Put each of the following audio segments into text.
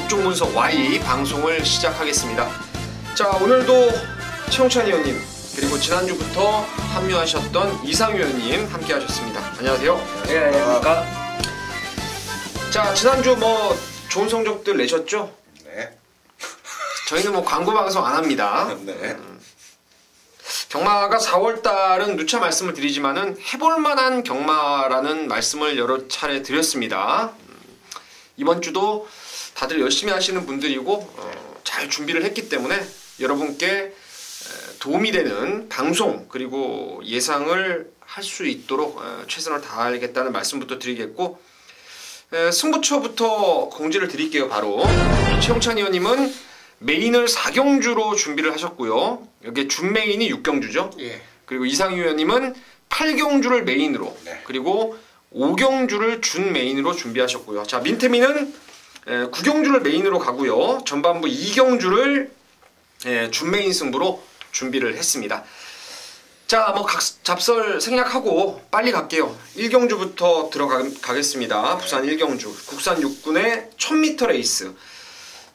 국정문서 Y 방송을 시작하겠습니다. 자, 오늘도 최홍찬 의원님 그리고 지난주부터 합류하셨던 이상유 의원님 함께 하셨습니다. 안녕하세요. 네, 안녕하십니까. 자, 지난주 뭐 좋은 성적들 내셨죠? 네. 저희는 뭐 광고 방송 안 합니다. 네. 경마가 4월달은 누차 말씀을 드리지만은 해볼 만한 경마라는 말씀을 여러 차례 드렸습니다. 이번 주도 다들 열심히 하시는 분들이고 잘 준비를 했기 때문에 여러분께 도움이 되는 방송 그리고 예상을 할 수 있도록 최선을 다하겠다는 말씀부터 드리겠고, 승부처부터 공지를 드릴게요. 바로 최홍찬 의원님은 메인을 4경주로 준비를 하셨고요. 여기에 준메인이 6경주죠. 예. 그리고 이상유 의원님은 8경주를 메인으로, 네. 그리고 5경주를 준메인으로 준비하셨고요. 자, 민태민은 9경주를 메인으로 가고요. 전반부 2경주를 준메인 승부로 준비를 했습니다. 자, 뭐 잡설 생략하고 빨리 갈게요. 1경주부터 들어가겠습니다. 부산 1경주 국산 6군의 1000m 레이스.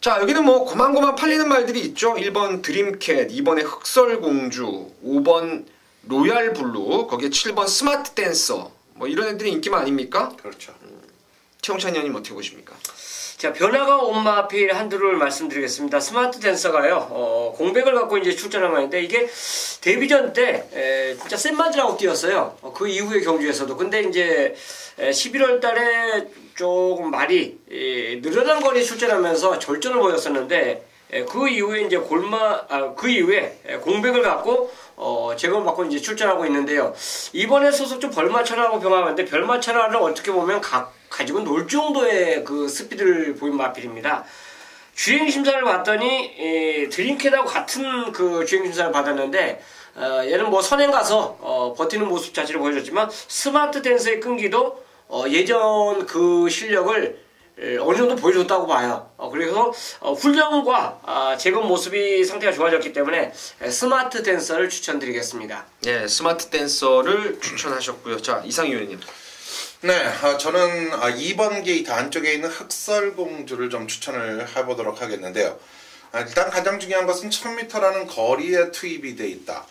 자, 여기는 뭐 고만고만 팔리는 말들이 있죠. 1번 드림캣, 2번에 흑설공주, 5번 로얄블루, 거기에 7번 스마트 댄서, 뭐 이런 애들이 인기만 아닙니까? 그렇죠. 최홍찬 의원님 어떻게 보십니까? 자, 변화가 온 마필 한두를 말씀드리겠습니다. 스마트 댄서가요, 공백을 갖고 이제 출전한 건데, 이게 데뷔전 때, 진짜 센 맞이라고 뛰었어요. 그 이후의 경주에서도. 근데 이제, 11월 달에 조금 말이, 늘어난 거리 출전하면서 절전을 보였었는데, 그 이후에 이제 그 이후에 공백을 갖고, 제거를 받고 이제 출전하고 있는데요. 이번에 소속 좀 벌마천하고 병합하는데, 별마천하를 어떻게 보면 가지고 놀 정도의 그 스피드를 보인 마필입니다. 주행심사를 봤더니 드림캣하고 같은 그 주행심사를 받았는데, 얘는 뭐 선행 가서 버티는 모습 자체를 보여줬지만 스마트 댄서의 끈기도 예전 그 실력을 어느 정도 보여줬다고 봐요. 그래서 훈련과 제거 모습이 상태가 좋아졌기 때문에 스마트 댄서를 추천드리겠습니다. 예, 스마트 댄서를 추천하셨고요. 자, 이상유 의원님. 네, 저는 2번 게이트 안쪽에 있는 흑설공주를 좀 추천을 해보도록 하겠는데요. 일단 가장 중요한 것은 1000m라는 거리에 투입이 돼 있다.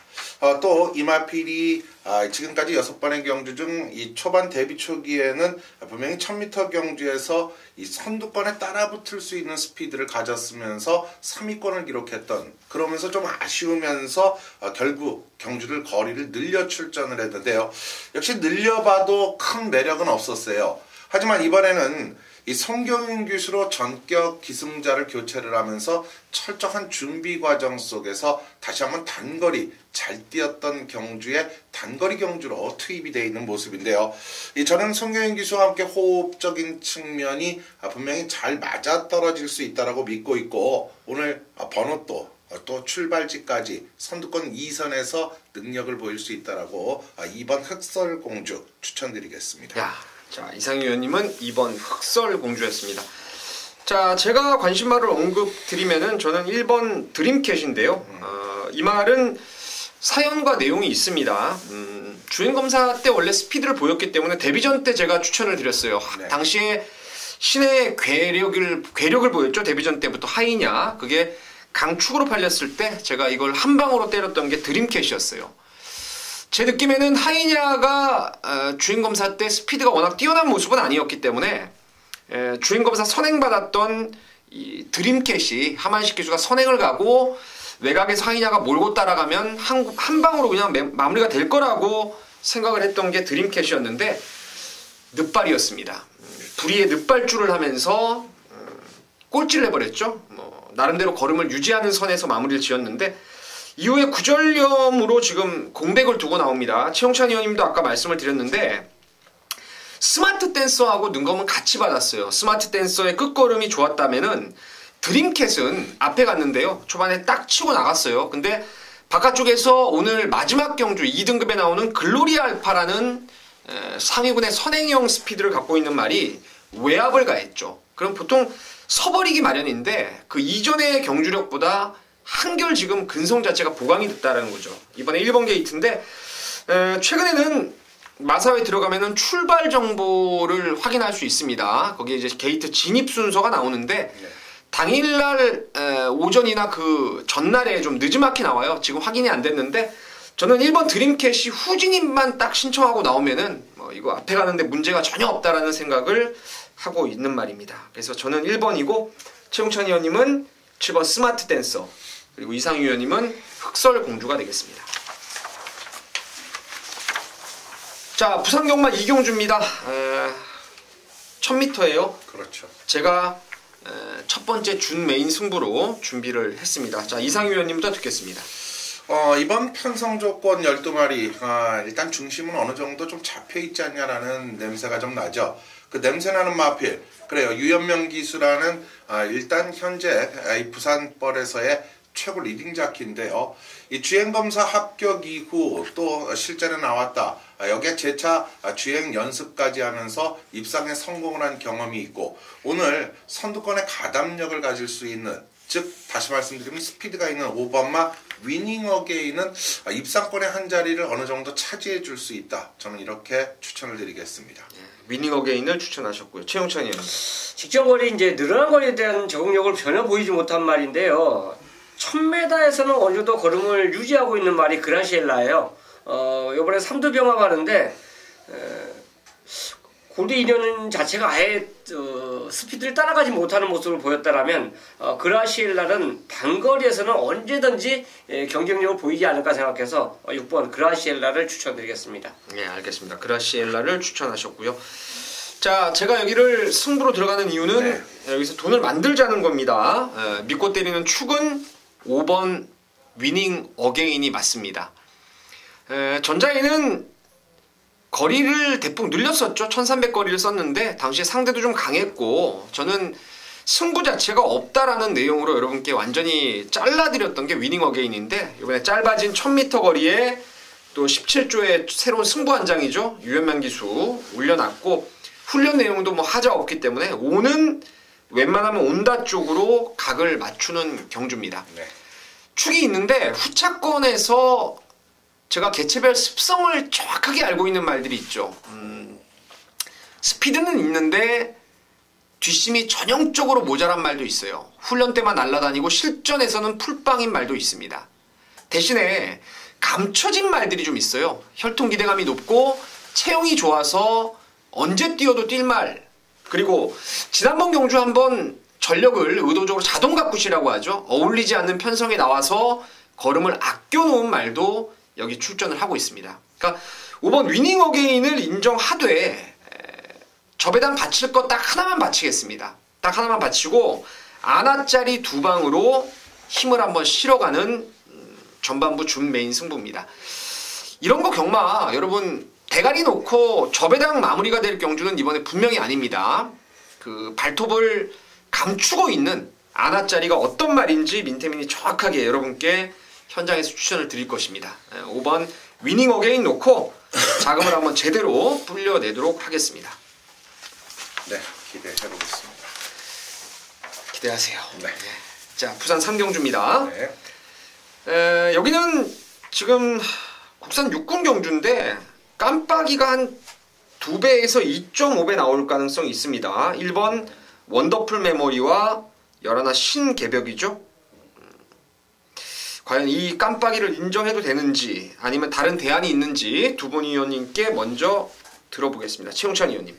또 이마필이 지금까지 6번의 경주 중 이 초반 데뷔 초기에는 분명히 1000m 경주에서 이 선두권에 따라붙을 수 있는 스피드를 가졌으면서 3위권을 기록했던, 그러면서 좀 아쉬우면서 결국 경주를 거리를 늘려 출전을 했는데요. 역시 늘려봐도 큰 매력은 없었어요. 하지만 이번에는 이 송경윤 교수로 전격 기승자를 교체를 하면서 철저한 준비 과정 속에서 다시 한번 단거리 잘 뛰었던 경주에 단거리 경주로 투입이 되어 있는 모습인데요. 저는 송경윤 교수와 함께 호흡적인 측면이 분명히 잘 맞아떨어질 수 있다고 믿고 있고, 오늘 번호도 또 출발지까지 선두권 2선에서 능력을 보일 수 있다고 2번 흑설공주 추천드리겠습니다. 야. 자, 이상유 의원님은 2번 흑설공주였습니다. 자, 제가 관심말을 언급드리면은 저는 1번 드림캣인데요. 이 말은 사연과 내용이 있습니다. 주행검사 때 원래 스피드를 보였기 때문에 데뷔전 때 제가 추천을 드렸어요. 네. 당시에 신의 괴력을 보였죠. 데뷔전 때부터 하이냐. 그게 강축으로 팔렸을 때 제가 이걸 한 방으로 때렸던 게 드림캣이었어요. 제 느낌에는 하이냐가 주행검사 때 스피드가 워낙 뛰어난 모습은 아니었기 때문에 주행검사 선행받았던 이 드림캣이 하만식 기수가 선행을 가고 외곽에서 하이냐가 몰고 따라가면 한 방으로 그냥 마무리가 될 거라고 생각을 했던 게 드림캣이었는데 늦발이었습니다. 불의의 늦발주를 하면서 꼴찌를 해버렸죠. 나름대로 걸음을 유지하는 선에서 마무리를 지었는데 이후에 구절염으로 지금 공백을 두고 나옵니다. 최홍찬 의원님도 아까 말씀을 드렸는데 스마트 댄서하고 능검은 같이 받았어요. 스마트 댄서의 끝걸음이 좋았다면은 드림캣은 앞에 갔는데요. 초반에 딱 치고 나갔어요. 근데 바깥쪽에서 오늘 마지막 경주 2등급에 나오는 글로리아 알파라는 상위군의 선행형 스피드를 갖고 있는 말이 외압을 가했죠. 그럼 보통 서버리기 마련인데 그 이전의 경주력보다 한결 지금 근성 자체가 보강이 됐다는 거죠. 이번에 1번 게이트인데 최근에는 마사회에 들어가면은 출발 정보를 확인할 수 있습니다. 거기에 이제 게이트 진입 순서가 나오는데 당일날 오전이나 그 전날에 좀 늦지막히 나와요. 지금 확인이 안 됐는데 저는 1번 드림캐시 후진입만 딱 신청하고 나오면은 이거 앞에 가는데 문제가 전혀 없다라는 생각을 하고 있는 말입니다. 그래서 저는 1번이고 최용찬 의원님은 7번 스마트 댄서, 그리고 이상희 의원님은 흑설공주가 되겠습니다. 자, 부산경마 이경주입니다. 1000m예요. 그렇죠. 제가 첫 번째 준 메인 승부로 준비를 했습니다. 자, 이상희 의원님부터 듣겠습니다. 이번 편성 조건 12마리 일단 중심은 어느 정도 좀 잡혀있지 않냐라는 냄새가 좀 나죠. 그 냄새나는 마필, 그래요. 유연명 기수라는 일단 현재 이 부산벌에서의 최고 리딩 자키인데요. 이 주행검사 합격 이후 또 실전에 나왔다. 여기에 재차 주행 연습까지 하면서 입상에 성공을 한 경험이 있고 오늘 선두권의 가담력을 가질 수 있는, 즉 다시 말씀드리면 스피드가 있는 5번마 위닝 어게인은 입상권의 한 자리를 어느 정도 차지해 줄 수 있다. 저는 이렇게 추천을 드리겠습니다. 위닝 어게인을 추천하셨고요. 최용찬 의원님. 직전거리 이제 늘어난 거리에 대한 적응력을 전혀 보이지 못한 말인데요. 1000m에서는 어느 정도 걸음을 유지하고 있는 말이 그라시엘라예요. 이번에 3두 병합하는데 골드 인연 자체가 아예 스피드를 따라가지 못하는 모습을 보였다라면 그라시엘라는 단거리에서는 언제든지 경쟁력을 보이지 않을까 생각해서 6번 그라시엘라를 추천드리겠습니다. 네, 알겠습니다. 그라시엘라를 추천하셨고요. 자, 제가 여기를 승부로 들어가는 이유는 여기서 돈을 만들자는 겁니다. 믿고 때리는 축은 5번 위닝 어게인이 맞습니다. 전자에는 거리를 대폭 늘렸었죠. 1300 거리를 썼는데 당시에 상대도 좀 강했고 저는 승부 자체가 없다라는 내용으로 여러분께 완전히 잘라드렸던 게 위닝 어게인인데 이번에 짧아진 1000m 거리에 또 17조의 새로운 승부 한 장이죠. 유연명 기수 올려놨고 훈련 내용도 뭐 하자 없기 때문에 오는 웬만하면 온다 쪽으로 각을 맞추는 경주입니다. 네. 축이 있는데 후차권에서 제가 개체별 습성을 정확하게 알고 있는 말들이 있죠. 스피드는 있는데 뒷심이 전형적으로 모자란 말도 있어요. 훈련 때만 날아다니고 실전에서는 풀빵인 말도 있습니다. 대신에 감춰진 말들이 좀 있어요. 혈통 기대감이 높고 체형이 좋아서 언제 뛰어도 뛸 말. 그리고 지난번 경주 한번 전력을 의도적으로 자동 가꾸시라고 하죠. 어울리지 않는 편성에 나와서 걸음을 아껴놓은 말도 여기 출전을 하고 있습니다. 그러니까 5번 위닝 어게인을 인정하되 저배당 바칠 거 딱 하나만 바치겠습니다. 딱 하나만 바치고 아나짜리 2방으로 힘을 한번 실어가는 전반부 준 메인 승부입니다. 이런 거 경마 여러분 대가리 놓고 저배당 마무리가 될 경주는 이번에 분명히 아닙니다. 그 발톱을 감추고 있는 아나짜리가 어떤 말인지 민태민이 정확하게 여러분께 현장에서 추천을 드릴 것입니다. 5번 위닝 어게인 놓고 자금을 한번 제대로 불려내도록 하겠습니다. 네, 기대해보겠습니다. 기대하세요. 네. 자, 부산 3경주입니다. 네. 여기는 지금 국산 6군 경주인데 깜빡이가 한 2배에서 2.5배 나올 가능성이 있습니다. 1번 원더풀 메모리와 열하나 신개벽이죠. 과연 이 깜빡이를 인정해도 되는지 아니면 다른 대안이 있는지 두 분 의원님께 먼저 들어보겠습니다. 최용찬 의원님.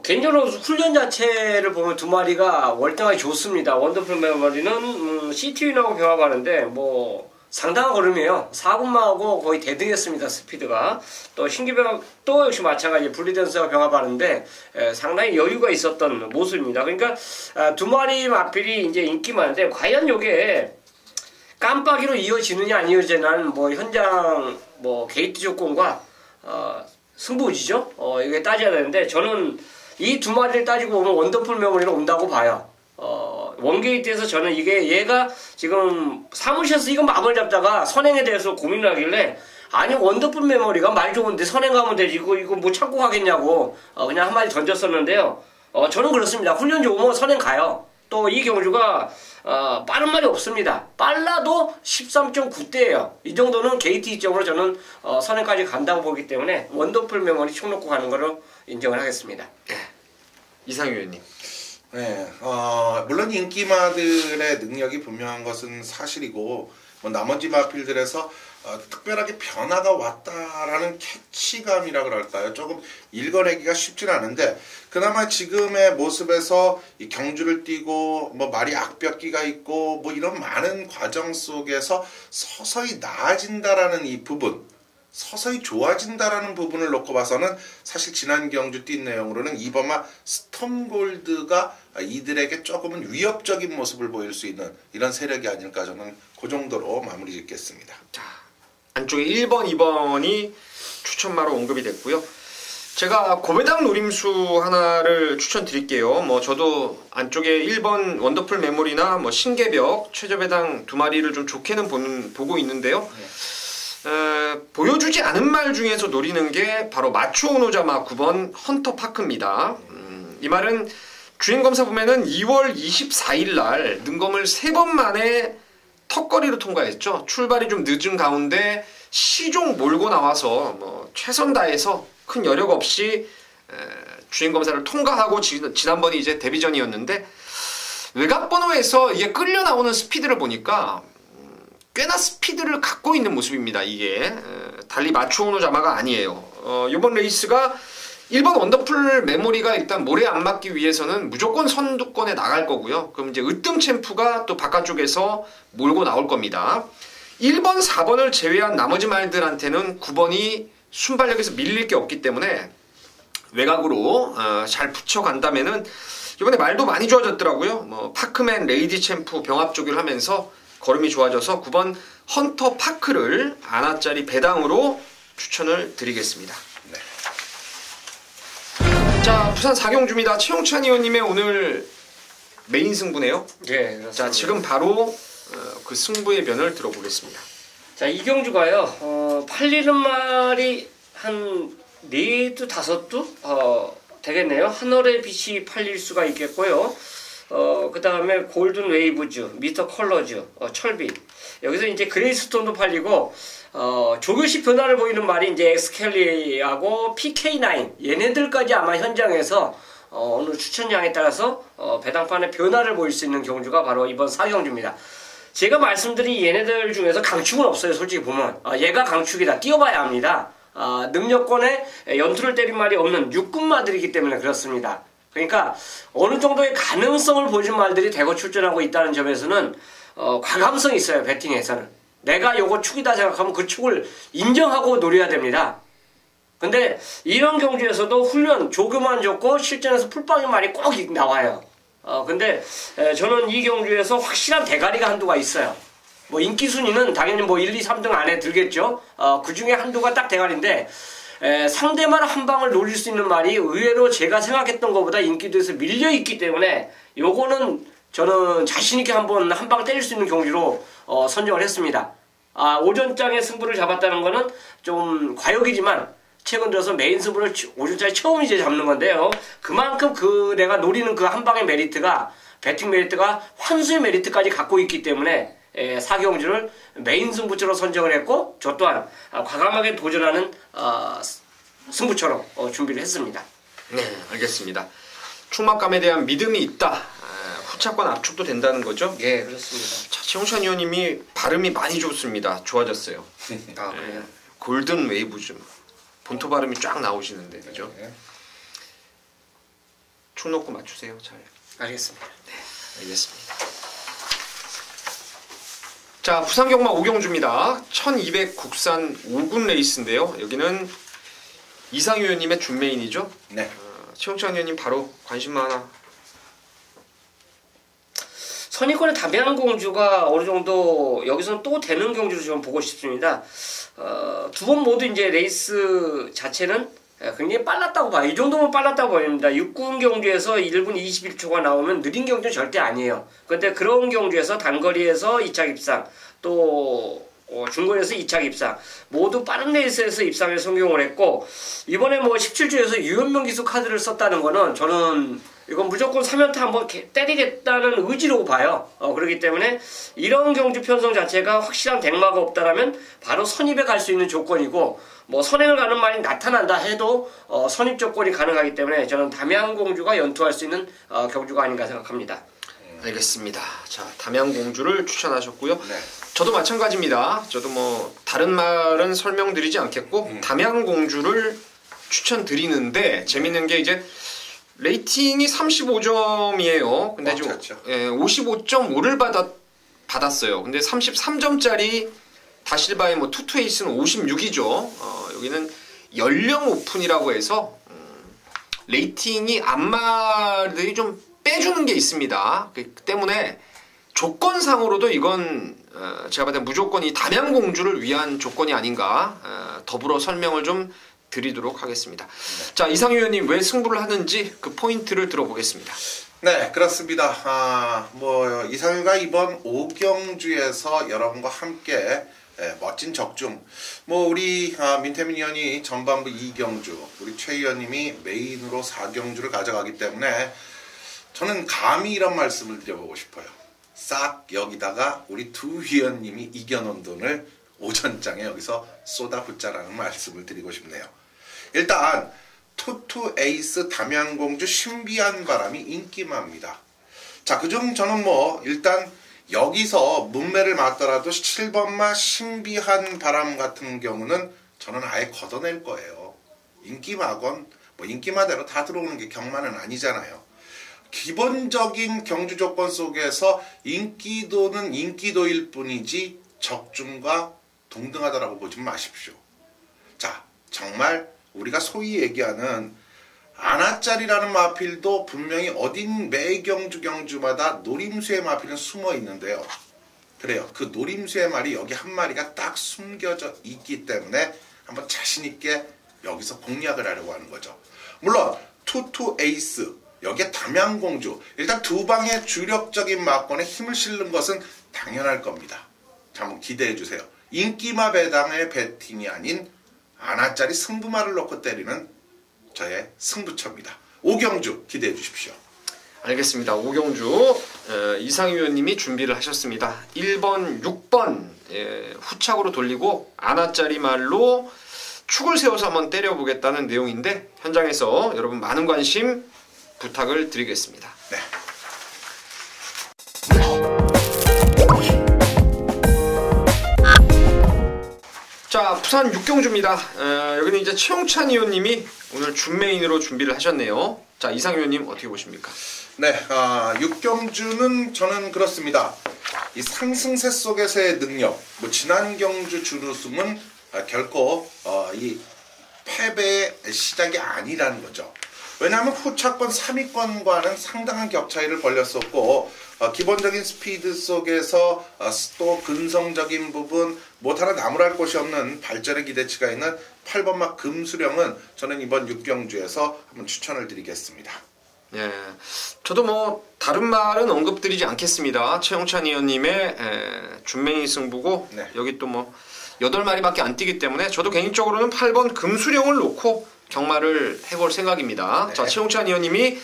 개인적으로 훈련 자체를 보면 두 마리가 월등하게 좋습니다. 원더풀 메모리는 CT윈하고 병합하는데 뭐 상당한 걸음이에요. 4분마하고 거의 대등했습니다. 스피드가. 또 신기병도 역시 마찬가지 분리댄서와 병합하는데 상당히 여유가 있었던 모습입니다. 그러니까 두 마리 마필이 이제 인기 많은데 과연 이게 깜빡이로 이어지느냐 안 이어지느냐는 뭐 현장 뭐 게이트 조건과 승부지죠. 이게 따져야 되는데 저는 이 두 마리를 따지고 보면 원더풀 메모리로 온다고 봐요. 원게이트에서 저는 이게 얘가 지금 사무실에서 이거 마음을 잡다가 선행에 대해서 고민을 하길래 아니 원더풀 메모리가 말 좋은데 선행 가면 되지 이거 뭐 참고 가겠냐고 그냥 한마디 던졌었는데요. 저는 그렇습니다. 훈련 좋으면 선행 가요. 또 이 경주가 빠른 말이 없습니다. 빨라도 13.9대예요. 이 정도는 게이트 이점으로 저는 선행까지 간다고 보기 때문에 원더풀 메모리 총 놓고 가는 거로 인정을 하겠습니다. 이상희 의원님. 네, 물론 인기마들의 능력이 분명한 것은 사실이고 뭐 나머지 마필들에서 특별하게 변화가 왔다라는 캐치감이라 그럴까요? 조금 읽어내기가 쉽진 않은데 그나마 지금의 모습에서 이 경주를 뛰고 뭐 말이 악벽기가 있고 뭐 이런 많은 과정 속에서 서서히 나아진다라는 이 부분, 서서히 좋아진다라는 부분을 놓고 봐서는 사실 지난 경주 뛴 내용으로는 이범아 스톰골드가 이들에게 조금은 위협적인 모습을 보일 수 있는 이런 세력이 아닐까 저는 그 정도로 마무리 짓겠습니다. 자, 안쪽에 1번, 2번이 추천마로 언급이 됐고요. 제가 고배당 노림수 하나를 추천드릴게요. 뭐 저도 안쪽에 1번 원더풀 메모리나 뭐 신개벽, 최저배당 두 마리를 좀 좋게는 보고 있는데요. 보여주지 않은 말 중에서 노리는 게 바로 마초오노자마 9번 헌터 파크입니다. 이 말은 주행검사 보면은 2월 24일 날 능검을 3번 만에 턱걸이로 통과했죠. 출발이 좀 늦은 가운데 시종 몰고 나와서 뭐 최선 다해서 큰 여력 없이 주행검사를 통과하고 지난번이 이제 데뷔전이었는데 외곽번호에서 이게 끌려 나오는 스피드를 보니까 꽤나 스피드를 갖고 있는 모습입니다. 이게 달리 마초오노자마가 아니에요. 이번 레이스가 1번 원더풀 메모리가 일단 모래 안 맞기 위해서는 무조건 선두권에 나갈 거고요. 그럼 이제 으뜸 챔프가 또 바깥쪽에서 몰고 나올 겁니다. 1번, 4번을 제외한 나머지 말들한테는 9번이 순발력에서 밀릴 게 없기 때문에 외곽으로 잘 붙여간다면은 이번에 말도 많이 좋아졌더라고요. 뭐 파크맨, 레이디 챔프 병합 조기를 하면서 걸음이 좋아져서 9번 헌터 파크를 아나짜리 배당으로 추천을 드리겠습니다. 네. 자, 부산 사경주입니다. 최용찬 의원님의 오늘 메인 승부네요. 네, 그렇습니다. 자, 지금 바로 그 승부의 면을 들어보겠습니다. 자, 이 경주가요, 팔리는 말이 한 4두, 5두 되겠네요. 하늘의 빛이 팔릴 수가 있겠고요. 그 다음에 골든 웨이브즈, 미스터 컬러즈, 철빛. 여기서 이제 그레이스톤도 팔리고, 조금씩 변화를 보이는 말이 이제 엑스켈리하고 PK9. 얘네들까지 아마 현장에서, 오늘 추천량에 따라서, 배당판에 변화를 보일 수 있는 경주가 바로 이번 4경주입니다. 제가 말씀드린 얘네들 중에서 강축은 없어요, 솔직히 보면. 얘가 강축이다. 뛰어봐야 합니다. 능력권에 연투를 때린 말이 없는 육군마들이기 때문에 그렇습니다. 그러니까 어느 정도의 가능성을 보여준 말들이 대거 출전하고 있다는 점에서는 과감성이 있어요. 배팅에서는. 내가 요거 축이다 생각하면 그 축을 인정하고 노려야 됩니다. 근데 이런 경주에서도 훈련 조교만 좋고 실전에서 풀빵의 말이 꼭 나와요. 근데 저는 이 경주에서 확실한 대가리가 한두가 있어요. 뭐 인기 순위는 당연히 뭐 1, 2, 3등 안에 들겠죠. 그 중에 한두가 딱 대가리인데 상대만 한 방을 노릴 수 있는 말이 의외로 제가 생각했던 것보다 인기도에서 밀려있기 때문에 요거는 저는 자신있게 한번 한 방 때릴 수 있는 경기로 선정을 했습니다. 오전장의 승부를 잡았다는 거는 좀 과욕이지만 최근 들어서 메인 승부를 오전장에 처음 이제 잡는 건데요. 그만큼 내가 노리는 그 한 방의 메리트가 배팅 메리트가 환수의 메리트까지 갖고 있기 때문에 4경주를 메인 승부처로 선정을 했고 저 또한 과감하게 도전하는 승부처럼 준비를 했습니다. 네, 알겠습니다. 충막감에 대한 믿음이 있다. 후차권 압축도 된다는 거죠? 예, 그렇습니다. 자, 최용찬 의원님이 발음이 많이 좋습니다. 좋아졌어요. 그래요? 골든 웨이브즈. 본토 발음이 쫙 나오시는데, 그죠? 네. 축 놓고 맞추세요. 잘. 알겠습니다. 네, 알겠습니다. 자, 부산경마 5경주입니다. 1200 국산 5군 레이스인데요. 여기는 이상 의원님의 준메인이죠? 네. 최용찬 의원님 바로 관심 하나. 선의권의 담양공주가 어느 정도 여기서는 또 되는 경주로 좀 보고 싶습니다. 두 번 모두 이제 레이스 자체는 굉장히 빨랐다고 봐요. 이 정도면 빨랐다고 보입니다. 6군 경주에서 1분 21초가 나오면 느린 경주는 절대 아니에요. 그런데 그런 경주에서 단거리에서 2차 입상, 또 중거리에서 2차 입상, 모두 빠른 레이스에서 입상을 성공을 했고, 이번에 뭐 17주에서 유연명 기수 카드를 썼다는 거는 저는 이건 무조건 3연타 한번 때리겠다는 의지로 봐요. 그렇기 때문에 이런 경주 편성 자체가 확실한 덱마가 없다라면 바로 선입에 갈 수 있는 조건이고, 뭐 선행을 가는 말이 나타난다 해도 선입 조건이 가능하기 때문에 저는 담양공주가 연투할 수 있는 경주가 아닌가 생각합니다. 알겠습니다. 자, 담양공주를 추천하셨고요. 네. 저도 마찬가지입니다. 저도 뭐 다른 말은 설명드리지 않겠고 담양공주를 추천드리는데 재밌는 게 이제 레이팅이 35점이에요. 근데 좀 그렇죠. 55.5를 받았어요. 근데 33점짜리 다실바의 뭐 투투에이스는 56이죠. 여기는 연령 오픈이라고 해서 레이팅이 안마들이 좀 빼주는 게 있습니다. 그 때문에 조건상으로도 이건 제가 봤을 때 무조건 이 담양공주를 위한 조건이 아닌가 더불어 설명을 좀 드리도록 하겠습니다. 네. 자, 이상희 의원님 왜 승부를 하는지 그 포인트를 들어보겠습니다. 네, 그렇습니다. 뭐 이상희가 이번 5경주에서 여러분과 함께 멋진 적중. 뭐 우리 민태민 의원이 전반부 2경주, 우리 최 의원님이 메인으로 4경주를 가져가기 때문에 저는 감히 이런 말씀을 드려보고 싶어요. 싹 여기다가 우리 두 위원님이 이겨놓은 돈을 오전장에 여기서 쏟아붓자라는 말씀을 드리고 싶네요. 일단 투투 에이스 담양공주 신비한 바람이 인기마입니다. 자, 그중 저는 뭐 일단 여기서 문매를 맞더라도 7번마 신비한 바람 같은 경우는 저는 아예 걷어낼 거예요. 인기마건 뭐 인기마대로 다 들어오는 게 경마는 아니잖아요. 기본적인 경주 조건 속에서 인기도는 인기도일 뿐이지 적중과 동등하다라고 보지 마십시오. 자, 정말 우리가 소위 얘기하는 아나짜리라는 마필도 분명히 어딘 매 경주마다 노림수의 마필은 숨어 있는데요. 그래요. 그 노림수의 말이 여기 한 마리가 딱 숨겨져 있기 때문에 한번 자신 있게 여기서 공략을 하려고 하는 거죠. 물론 투투 에이스, 여기에 담양공주, 일단 두 방의 주력적인 막권에 힘을 실는 것은 당연할 겁니다. 자, 한번 기대해 주세요. 인기마 배당의 배팅이 아닌 아나짜리 승부마를 놓고 때리는 저의 승부처입니다. 5경주 기대해 주십시오. 알겠습니다. 5경주 이상희 의원님이 준비를 하셨습니다. 1번, 6번 후착으로 돌리고 아나짜리 말로 축을 세워서 한번 때려보겠다는 내용인데 현장에서 여러분 많은 관심 부탁을 드리겠습니다. 네. 자, 부산 6경주입니다. 여기는 이제 최용찬 의원님이 오늘 준메인으로 준비를 하셨네요. 자, 이상 의원님 어떻게 보십니까? 네, 6경주는 저는 그렇습니다. 이 상승세 속에서의 능력, 뭐 지난 경주 준우승은 결코 이 패배의 시작이 아니라는 거죠. 왜냐하면 후차권 3위권과는 상당한 격 차이를 벌렸었고 기본적인 스피드 속에서 또 근성적인 부분 못하나 나무랄 곳이 없는 발전의 기대치가 있는 8번막 금수령은 저는 이번 6경주에서 한번 추천을 드리겠습니다. 예, 저도 뭐 다른 말은 언급드리지 않겠습니다. 최용찬 의원님의 준맹이 승부고 네. 여기 또 뭐 8마리밖에 안 뛰기 때문에 저도 개인적으로는 8번 금수령을 놓고 경마를 해볼 생각입니다. 네. 자, 최용찬 의원님이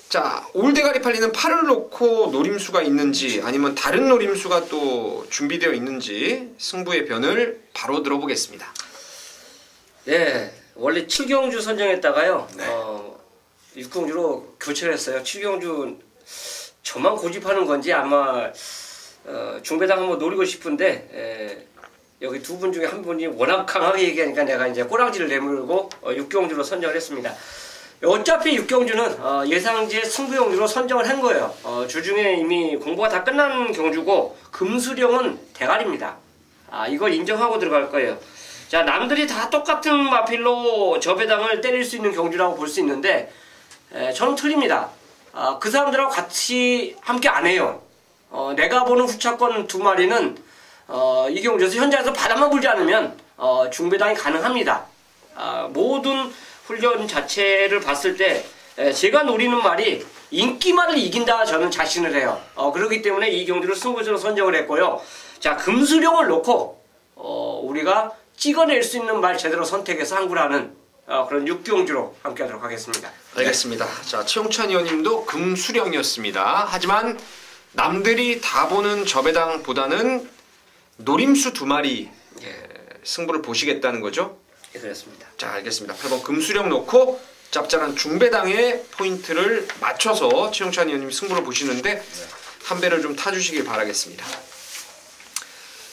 자, 올대가리 팔리는 8을 놓고 노림수가 있는지 아니면 다른 노림수가 또 준비되어 있는지 승부의 변을 바로 들어보겠습니다. 예, 원래 7경주 선정했다가요. 네. 6경주로 교체를 했어요. 7경주 저만 고집하는 건지 아마 중배당 한번 노리고 싶은데 여기 두 분 중에 한 분이 워낙 강하게 얘기하니까 내가 이제 꼬랑지를 내밀고 6경주로 선정을 했습니다. 어차피 6경주는 예상지의 승부경주로 선정을 한 거예요. 주중에 이미 공부가 다 끝난 경주고 금수령은 대가리입니다. 이걸 인정하고 들어갈 거예요. 자, 남들이 다 똑같은 마필로 저 배당을 때릴 수 있는 경주라고 볼 수 있는데 저는 틀립니다. 그 사람들하고 같이 함께 안 해요. 내가 보는 후차권 2마리는 이 경주에서 현장에서 바람만 불지 않으면 중배당이 가능합니다. 모든 훈련 자체를 봤을 때 제가 노리는 말이 인기말을 이긴다 저는 자신을 해요. 그렇기 때문에 이 경주를 승부처로 선정을 했고요. 자, 금수령을 놓고 우리가 찍어낼 수 있는 말 제대로 선택해서 항구라는 그런 6경주로 함께 하도록 하겠습니다. 알겠습니다. 자, 최용찬 의원님도 금수령이었습니다. 하지만 남들이 다 보는 저배당보다는 노림수 2마리 승부를 보시겠다는 거죠? 예, 그렇습니다. 자, 알겠습니다. 8번 금수령 놓고 짭짤한 중배당의 포인트를 맞춰서 최용찬 의원님이 승부를 보시는데 한 배를 좀 타주시길 바라겠습니다.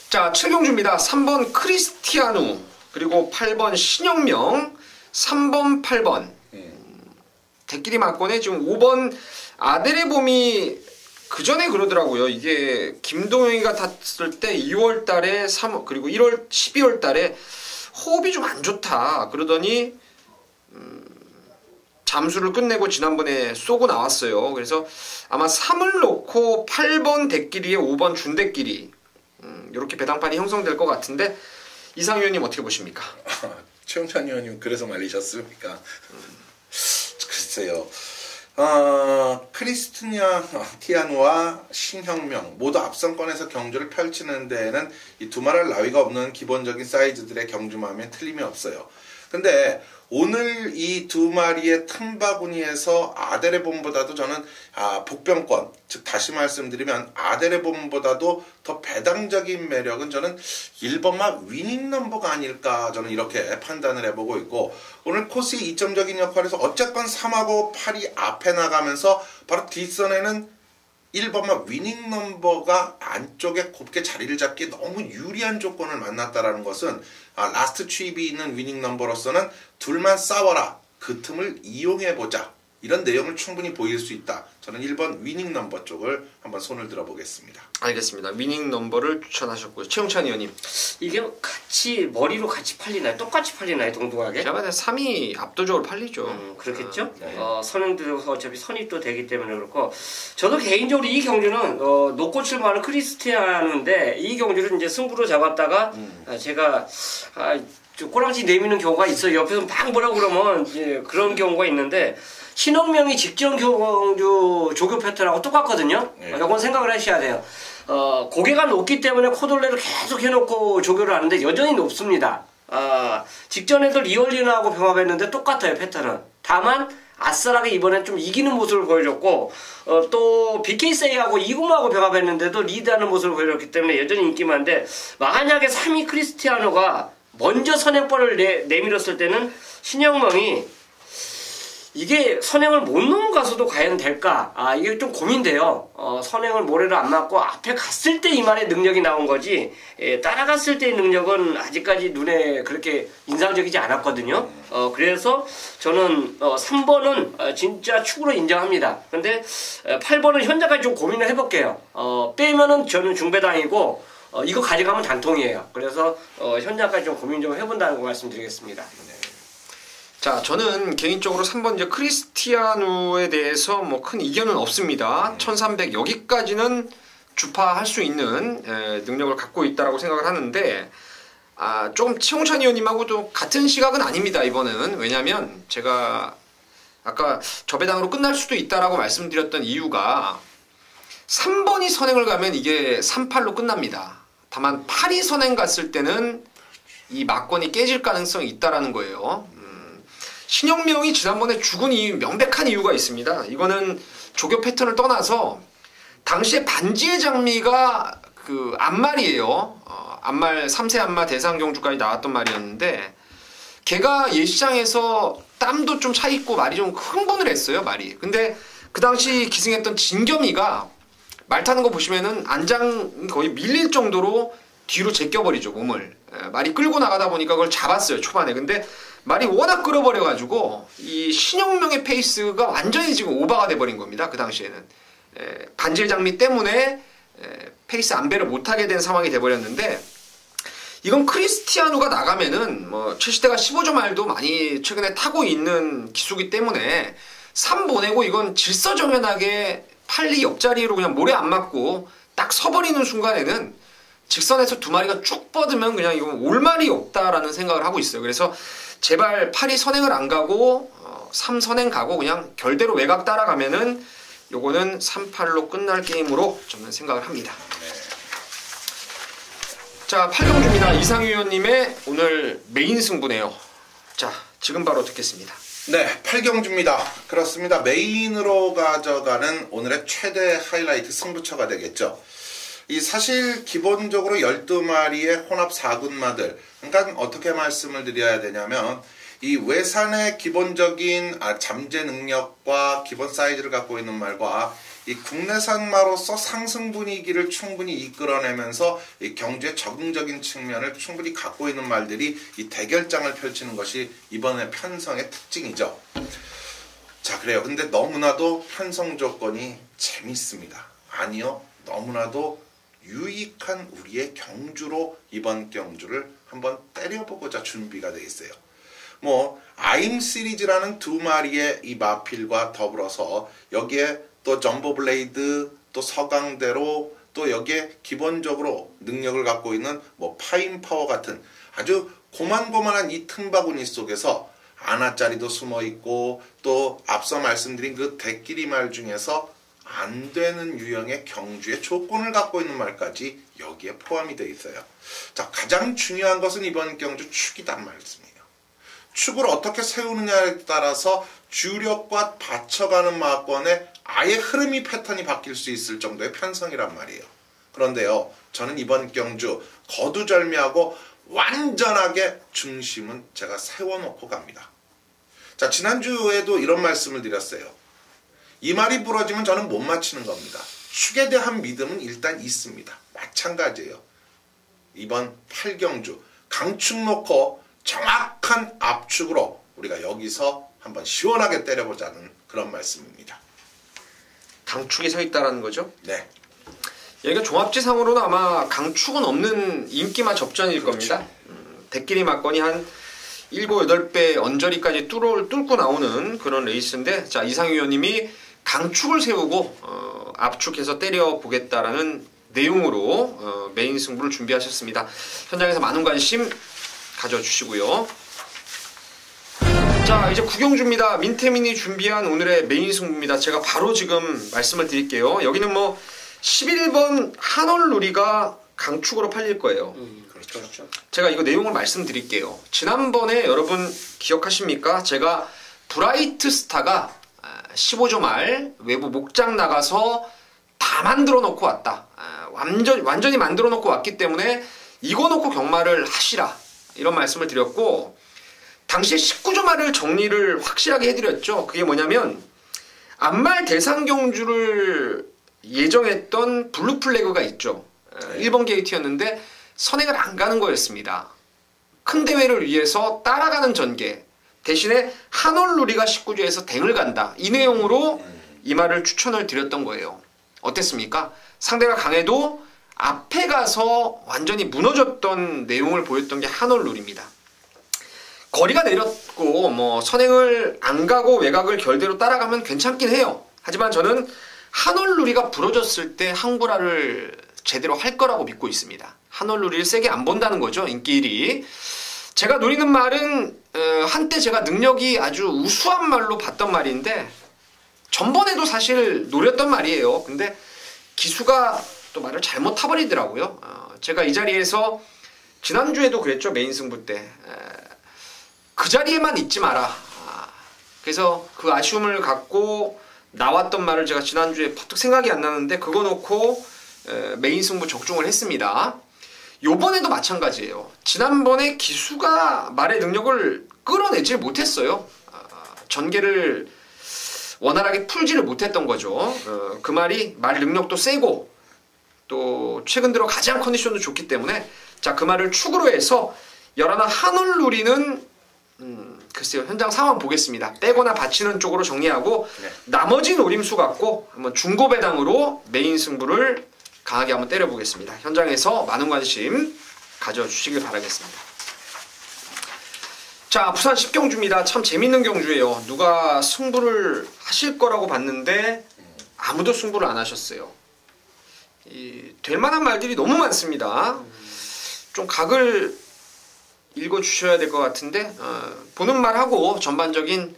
자, 7경주입니다. 3번 크리스티아누, 그리고 8번 신영명, 3번 8번. 대끼리 맞고네. 지금 5번 아델의 봄이 그 전에 그러더라고요. 이게 김동영이가 탔을 때 2월 달에 3월 그리고 1월 12월 달에 호흡이 좀 안 좋다 그러더니 잠수를 끝내고 지난번에 쏘고 나왔어요. 그래서 아마 3을 놓고 8번 대끼리에 5번 준대끼리 이렇게 배당판이 형성될 것 같은데 이상 의원님 어떻게 보십니까? 최용찬 의원님 그래서 말리셨습니까? 글쎄요. 크리스티아누와 신혁명 모두 앞선권에서 경주를 펼치는 데에는 이 두말할 나위가 없는 기본적인 사이즈들의 경주마음에 틀림이 없어요. 근데 오늘 이 두 마리의 틈바구니에서 아데레본보다도 저는 복병권, 즉 다시 말씀드리면 아데레본보다도 더 배당적인 매력은 저는 1번마 위닝 넘버가 아닐까 저는 이렇게 판단을 해보고 있고, 오늘 코스의 이점적인 역할에서 어쨌건 3하고 8이 앞에 나가면서 바로 뒷선에는 1번마 위닝 넘버가 안쪽에 곱게 자리를 잡기에 너무 유리한 조건을 만났다라는 것은 라스트 추입이 있는 위닝 넘버로서는 둘만 싸워라, 그 틈을 이용해보자, 이런 내용을 충분히 보일 수 있다. 저는 1번 위닝 넘버 쪽을 한번 손을 들어보겠습니다. 알겠습니다. 위닝 넘버를 추천하셨고요. 최용찬 의원님. 이게 같이 머리로 같이 팔리나요? 똑같이 팔리나요? 동등하게? 제가 봤을 때 3이 압도적으로 팔리죠. 그렇겠죠? 네. 선행들어서 어차피 선입도 되기 때문에 그렇고, 저도 개인적으로 이 경주는 놓고 출마하는 크리스티아누인데 이 경주를 이제 승부로 잡았다가 제가 꼬랑지 내미는 경우가 있어요. 옆에서 막 뭐라고 그러면 이제 그런 경우가 있는데, 신흥명이 직전 경주 조교 패턴하고 똑같거든요. 네. 이건 생각을 하셔야 돼요. 고개가 높기 때문에 코돌레를 계속 해놓고 조교를 하는데 여전히 높습니다. 직전에도 리얼리나하고 병합했는데 똑같아요, 패턴은. 다만 아싸라게 이번엔 좀 이기는 모습을 보여줬고, 또 BK세이하고 이구마하고 병합했는데도 리드하는 모습을 보여줬기 때문에 여전히 인기만한데, 만약에 3위 크리스티아노가 먼저 선행벌을 내밀었을 때는 신영명이 이게 선행을 못 넘어가서도 과연 될까? 이게 좀 고민돼요. 선행을 모래로 안 맞고 앞에 갔을 때 이만의 능력이 나온 거지, 따라갔을 때의 능력은 아직까지 눈에 그렇게 인상적이지 않았거든요. 그래서 저는 3번은 진짜 축으로 인정합니다. 근데 8번은 현재까지 좀 고민을 해볼게요. 빼면은 저는 중배당이고, 이거 가져가면 단통이에요. 그래서 현재까지 좀 고민 좀 해본다는 거 말씀드리겠습니다. 자, 저는 개인적으로 3번 이제 크리스티아누에 대해서 뭐 큰 이견은 없습니다. 1300 여기까지는 주파할 수 있는 능력을 갖고 있다라고 생각을 하는데, 조금 최홍찬 의원님하고도 같은 시각은 아닙니다, 이번에는. 왜냐면 제가 아까 저배당으로 끝날 수도 있다라고 말씀드렸던 이유가 3번이 선행을 가면 이게 3-8로 끝납니다. 다만 8이 선행 갔을 때는 이 막권이 깨질 가능성이 있다라는 거예요. 신영명이 지난번에 죽은 이유, 명백한 이유가 있습니다. 이거는 조교 패턴을 떠나서 당시에 반지의 장미가 그 앞말이에요. 앞말 3세 앞말 대상 경주까지 나왔던 말이었는데, 걔가 예시장에서 땀도 좀 차 있고 말이 좀 흥분을 했어요, 말이. 근데 그 당시 기승했던 진겸이가 말 타는 거 보시면은 안장 거의 밀릴 정도로 뒤로 제껴버리죠, 몸을. 말이 끌고 나가다 보니까 그걸 잡았어요, 초반에. 근데 말이 워낙 끌어버려가지고 이 신영명의 페이스가 완전히 지금 오버가 돼버린 겁니다, 그 당시에는. 반질 장미 때문에 페이스 안배를 못하게 된 상황이 돼버렸는데, 이건 크리스티아누가 나가면은 뭐 최시대가 15점 알도 많이 최근에 타고 있는 기수기 때문에 3 보내고 이건 질서정연하게 8리 옆자리로 그냥 모래 안 맞고 딱 서버리는 순간에는 직선에서 두 마리가 쭉 뻗으면 그냥 이건 올 말이 없다라는 생각을 하고 있어요. 그래서 제발 8이 선행을 안 가고 3 선행 가고 그냥 결대로 외곽 따라가면은 요거는 3-8로 끝날 게임으로 저는 생각을 합니다. 자, 8경주입니다. 이상희 의원님의 오늘 메인 승부네요. 자, 지금 바로 듣겠습니다. 네, 8경주입니다. 그렇습니다. 메인으로 가져가는 오늘의 최대 하이라이트 승부처가 되겠죠. 이 사실 기본적으로 12마리의 혼합 4군마들, 그러니까 어떻게 말씀을 드려야 되냐면, 이 외산의 기본적인 잠재 능력과 기본 사이즈를 갖고 있는 말과 이 국내산마로서 상승 분위기를 충분히 이끌어내면서 이 경제에 적응적인 측면을 충분히 갖고 있는 말들이 이 대결장을 펼치는 것이 이번에 편성의 특징이죠. 자, 그래요. 근데 너무나도 편성 조건이 재밌습니다. 아니요, 너무나도 유익한 우리의 경주로 이번 경주를 한번 때려보고자 준비가 되어 있어요. 아임 시리즈라는 두 마리의 이 마필과 더불어서 여기에 또 점보 블레이드, 또 서강대로, 또 여기에 기본적으로 능력을 갖고 있는 파인 파워 같은 아주 고만고만한 이 틈바구니 속에서 아나짜리도 숨어 있고, 또 앞서 말씀드린 그 대끼리 말 중에서 안 되는 유형의 경주의 조건을 갖고 있는 말까지 여기에 포함이 되어 있어요. 자, 가장 중요한 것은 이번 경주 축이란 말씀이에요. 축을 어떻게 세우느냐에 따라서 주력과 받쳐가는 마권의 아예 흐름이 패턴이 바뀔 수 있을 정도의 편성이란 말이에요. 그런데요, 저는 이번 경주 거두절미하고 완전하게 중심은 제가 세워놓고 갑니다. 자, 지난주에도 이런 말씀을 드렸어요. 이 말이 부러지면 저는 못 맞히는 겁니다. 축에 대한 믿음은 일단 있습니다. 마찬가지예요. 이번 8경주 강축 놓고 정확한 압축으로 우리가 여기서 한번 시원하게 때려보자는 그런 말씀입니다. 강축이 서 있다라는 거죠? 네. 여기가 종합지상으로는 아마 강축은 없는 인기만 접전일 겁니다. 대끼리 막건이 한 7, 8배 언저리까지 뚫고 나오는 그런 레이스인데, 자, 이상희 의원님이 강축을 세우고 압축해서 때려보겠다라는 내용으로 메인 승부를 준비하셨습니다. 현장에서 많은 관심 가져주시고요. 자, 이제 구경주입니다. 민태민이 준비한 오늘의 메인 승부입니다. 제가 바로 지금 말씀을 드릴게요. 여기는 11번 한올누리가 강축으로 팔릴 거예요. 그렇죠. 제가 이거 내용을 말씀드릴게요. 지난번에 여러분 기억하십니까? 제가 브라이트 스타가 15조 말 외부 목장 나가서 다 만들어 놓고 왔다. 완전히 만들어 놓고 왔기 때문에 이거 놓고 경마를 하시라. 이런 말씀을 드렸고, 당시에 19조 말을 정리를 확실하게 해드렸죠. 그게 뭐냐면 안말 대상 경주를 예정했던 블루플래그가 있죠. 1번 게이트였는데 선행을 안 가는 거였습니다. 큰 대회를 위해서 따라가는 전개 대신에 한올누리가 19조에서 댕을 간다. 이 내용으로 이 말을 추천을 드렸던 거예요. 어땠습니까? 상대가 강해도 앞에 가서 완전히 무너졌던 내용을 보였던 게 한올누리입니다. 거리가 내렸고 선행을 안 가고 외곽을 결대로 따라가면 괜찮긴 해요. 하지만 저는 한올누리가 부러졌을 때 항구라를 제대로 할 거라고 믿고 있습니다. 한올누리를 세게 안 본다는 거죠. 인기일이. 제가 노리는 말은 한때 제가 능력이 아주 우수한 말로 봤던 말인데 전번에도 사실 노렸던 말이에요. 근데 기수가 또 말을 잘못 타버리더라고요. 제가 이 자리에서 지난주에도 그랬죠. 메인 승부 때. 그 자리에만 있지 마라. 그래서 그 아쉬움을 갖고 나왔던 말을 제가 지난주에 퍼뜩 생각이 안 나는데 그거 놓고 메인 승부 적중을 했습니다. 요번에도 마찬가지예요. 지난번에 기수가 말의 능력을 끌어내질 못했어요. 전개를 원활하게 풀지를 못했던 거죠. 그 말이 말 능력도 세고 또 최근 들어 가장 컨디션도 좋기 때문에 자, 그 말을 축으로 해서 열하나 한올누리는 글쎄요, 현장 상황 보겠습니다. 빼거나 받치는 쪽으로 정리하고 나머지 노림수 갖고 한번 중고배당으로 메인 승부를 강하게 한번 때려보겠습니다. 현장에서 많은 관심 가져주시길 바라겠습니다. 자, 부산 10경주입니다. 참 재밌는 경주예요. 누가 승부를 하실 거라고 봤는데 아무도 승부를 안 하셨어요. 될 만한 말들이 너무 많습니다. 좀 각을 읽어주셔야 될 것 같은데 보는 말하고 전반적인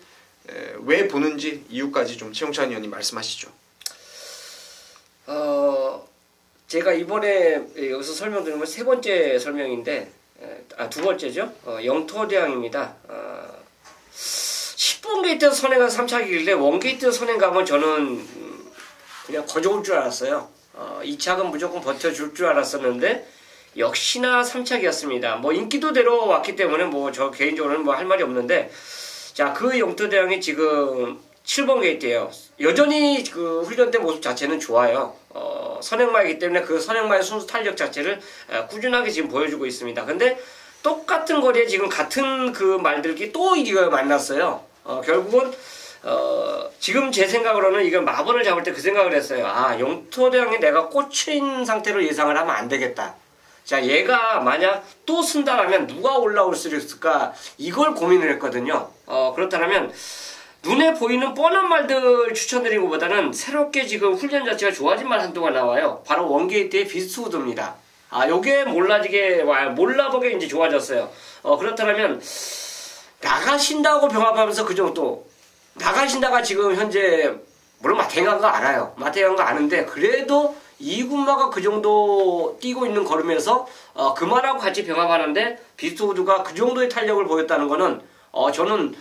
왜 보는지 이유까지 좀 최용찬 의원님 말씀하시죠. 제가 이번에 여기서 설명드리는 건 세 번째 설명인데 두 번째죠. 영토대왕입니다. 10번 게이트에서 선행 가서 3착이길래 원게이트에서 선행 가면 저는 그냥 거저올 줄 알았어요. 2착은 무조건 버텨줄 줄 알았었는데 역시나 3착이었습니다. 인기도대로 왔기 때문에 저 개인적으로는 할 말이 없는데, 자, 그 영토대왕이 지금 7번 게이트예요. 여전히 그 훈련된 모습 자체는 좋아요. 선행마이기 때문에 그 선행마의 순수 탄력 자체를 꾸준하게 지금 보여주고 있습니다. 근데 똑같은 거리에 지금 같은 그 말들이 또 이거 만났어요. 결국은 지금 제 생각으로는 이건 마번을 잡을 때 그 생각을 했어요. 아, 영토대왕에 내가 꽂힌 상태로 예상을 하면 안 되겠다. 자, 얘가 만약 또 쓴다라면 누가 올라올 수 있을까? 이걸 고민을 했거든요. 그렇다면 눈에 보이는 뻔한 말들 추천드린 것보다는 새롭게 지금 훈련 자체가 좋아진 말 한동안 나와요. 바로 원게이트의 비스트우드입니다. 아, 요게 몰라보게 이제 좋아졌어요. 그렇다면 나가신다고 병합하면서 그 정도. 나가신다가 지금 현재 물론 마태강 거 알아요. 마태강 거 아는데 그래도 이군마가 그 정도 뛰고 있는 걸음에서 그만하고 같이 병합하는데 비스트우드가 그 정도의 탄력을 보였다는 거는 저는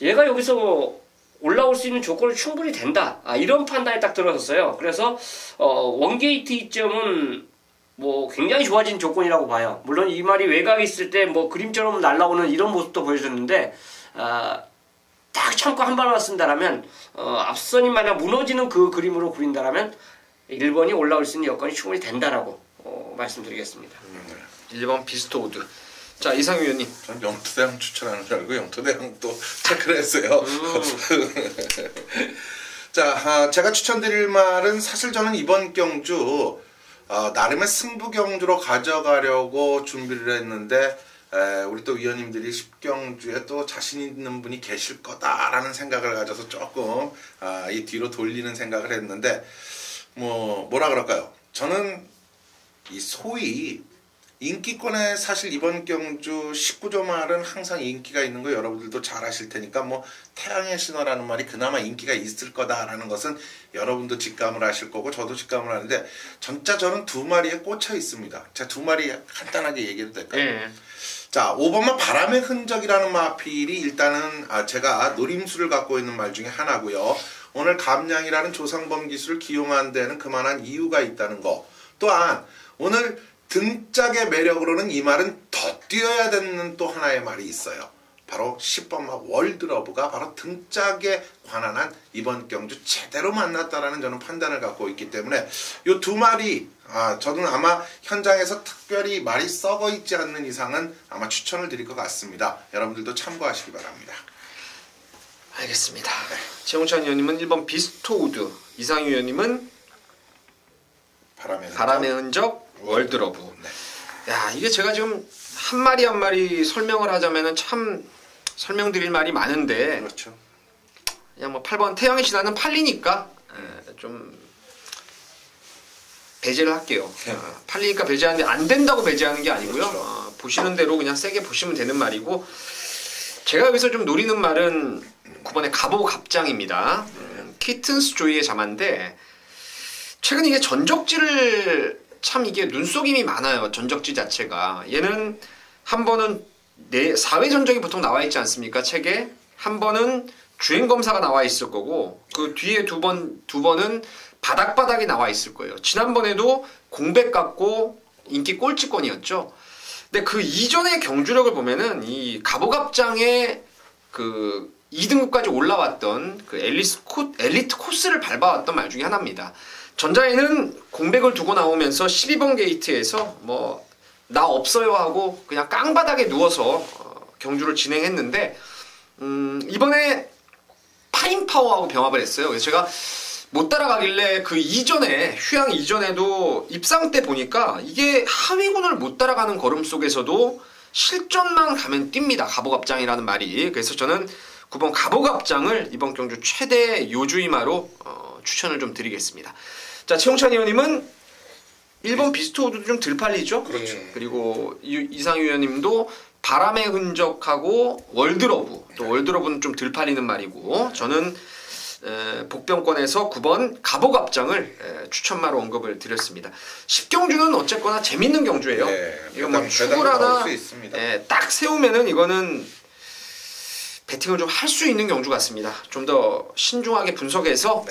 얘가 여기서 올라올 수 있는 조건을 충분히 된다. 이런 판단이 딱 들어섰어요. 그래서 원게이트 이점은 뭐 굉장히 좋아진 조건이라고 봐요. 물론 이 말이 외곽에 있을 때 뭐 그림처럼 날아오는 이런 모습도 보여줬는데 딱 참고 한 발만 쓴다라면 앞선이 만약 무너지는 그 그림으로 그린다라면 1번이 올라올 수 있는 여건이 충분히 된다라고 말씀드리겠습니다. 1번 비스트우드. 자, 이상규 의원님. 전 영토대왕 추천하는 줄 알고 영토대왕 또 체크를 했어요. 자, 제가 추천드릴 말은 사실 저는 이번 경주 나름의 승부 경주로 가져가려고 준비를 했는데 우리 또 위원님들이 10경주에 또 자신 있는 분이 계실 거다라는 생각을 가져서 조금 이 뒤로 돌리는 생각을 했는데 뭐라 그럴까요? 저는 이 소위 인기권에 사실 이번 경주 19조 말은 항상 인기가 있는 거 여러분들도 잘 아실 테니까 뭐 태양의 신호라는 말이 그나마 인기가 있을 거다라는 것은 여러분도 직감을 하실 거고 저도 직감을 하는데 진짜 저는 두 마리에 꽂혀 있습니다. 제가 두 마리 간단하게 얘기해도 될까요? 네. 자, 5번마 바람의 흔적이라는 마필이 일단은 제가 노림수를 갖고 있는 말 중에 하나고요. 오늘 감량이라는 조상범 기술을 기용한 데는 그만한 이유가 있다는 거. 또한 오늘 등짝의 매력으로는 이 말은 더 뛰어야 되는 또 하나의 말이 있어요. 바로 10번마 월드러브가 바로 등짝에 관한 한 이번 경주 제대로 만났다라는 저는 판단을 갖고 있기 때문에 이 두 마리 저는 아마 현장에서 특별히 말이 썩어 있지 않는 이상은 아마 추천을 드릴 것 같습니다. 여러분들도 참고하시기 바랍니다. 알겠습니다. 최홍찬 의원님은 1번 비스트우드, 이상규 의원님은 바람의 흔적 월드러브. 네. 야, 이게 제가 지금 한 마리 한 마리 설명을 하자면은 참 설명드릴 말이 많은데 그렇죠. 그냥 뭐 8번 태양의 신화는 팔리니까 좀 배제를 할게요. 팔리니까 배제하는데 안 된다고 배제하는 게 아니고요. 그렇죠. 보시는 대로 그냥 세게 보시면 되는 말이고 제가 여기서 좀 노리는 말은 9번의 가보갑장입니다. 키튼스 조이의 자마인데 최근 이게 전적지를 참 이게 눈속임이 많아요. 전적지 자체가. 얘는 한 번은 4회 전적이 보통 나와 있지 않습니까? 책에. 한 번은 주행검사가 나와 있을 거고 그 뒤에 두 번은 바닥바닥이 나와 있을 거예요. 지난번에도 공백 갖고 인기 꼴찌권이었죠. 근데 그 이전의 경주력을 보면은 이 가보갑장의 그 2등급까지 올라왔던 그 엘리트 코스를 밟아왔던 말 중에 하나입니다. 전자에는 공백을 두고 나오면서 12번 게이트에서 뭐 나 없어요 하고 그냥 깡바닥에 누워서 경주를 진행했는데 이번에 파인파워하고 병합을 했어요. 그래서 제가 못 따라가길래 그 이전에 휴양 이전에도 입상 때 보니까 이게 하위군을 못 따라가는 걸음 속에서도 실전만 가면 뜁니다. 가보갑장이라는 말이. 그래서 저는 9번 가보갑장을 이번 경주 최대 요주이마로 추천을 좀 드리겠습니다. 자, 최홍찬 의원님은 1번 비스트우드도 좀 덜 팔리죠? 그렇죠. 그리고 이상유 의원님도 바람의 흔적하고 월드러브, 또 월드러브는 좀 덜 팔리는 말이고 저는 복병권에서 9번 가보갑장을 추천마로 언급을 드렸습니다. 10경주는 어쨌거나 재밌는 경주예요. 네, 이거 뭐 축을 하나 딱 세우면은 이거는 배팅을 좀 할 수 있는 경주 같습니다. 좀 더 신중하게 분석해서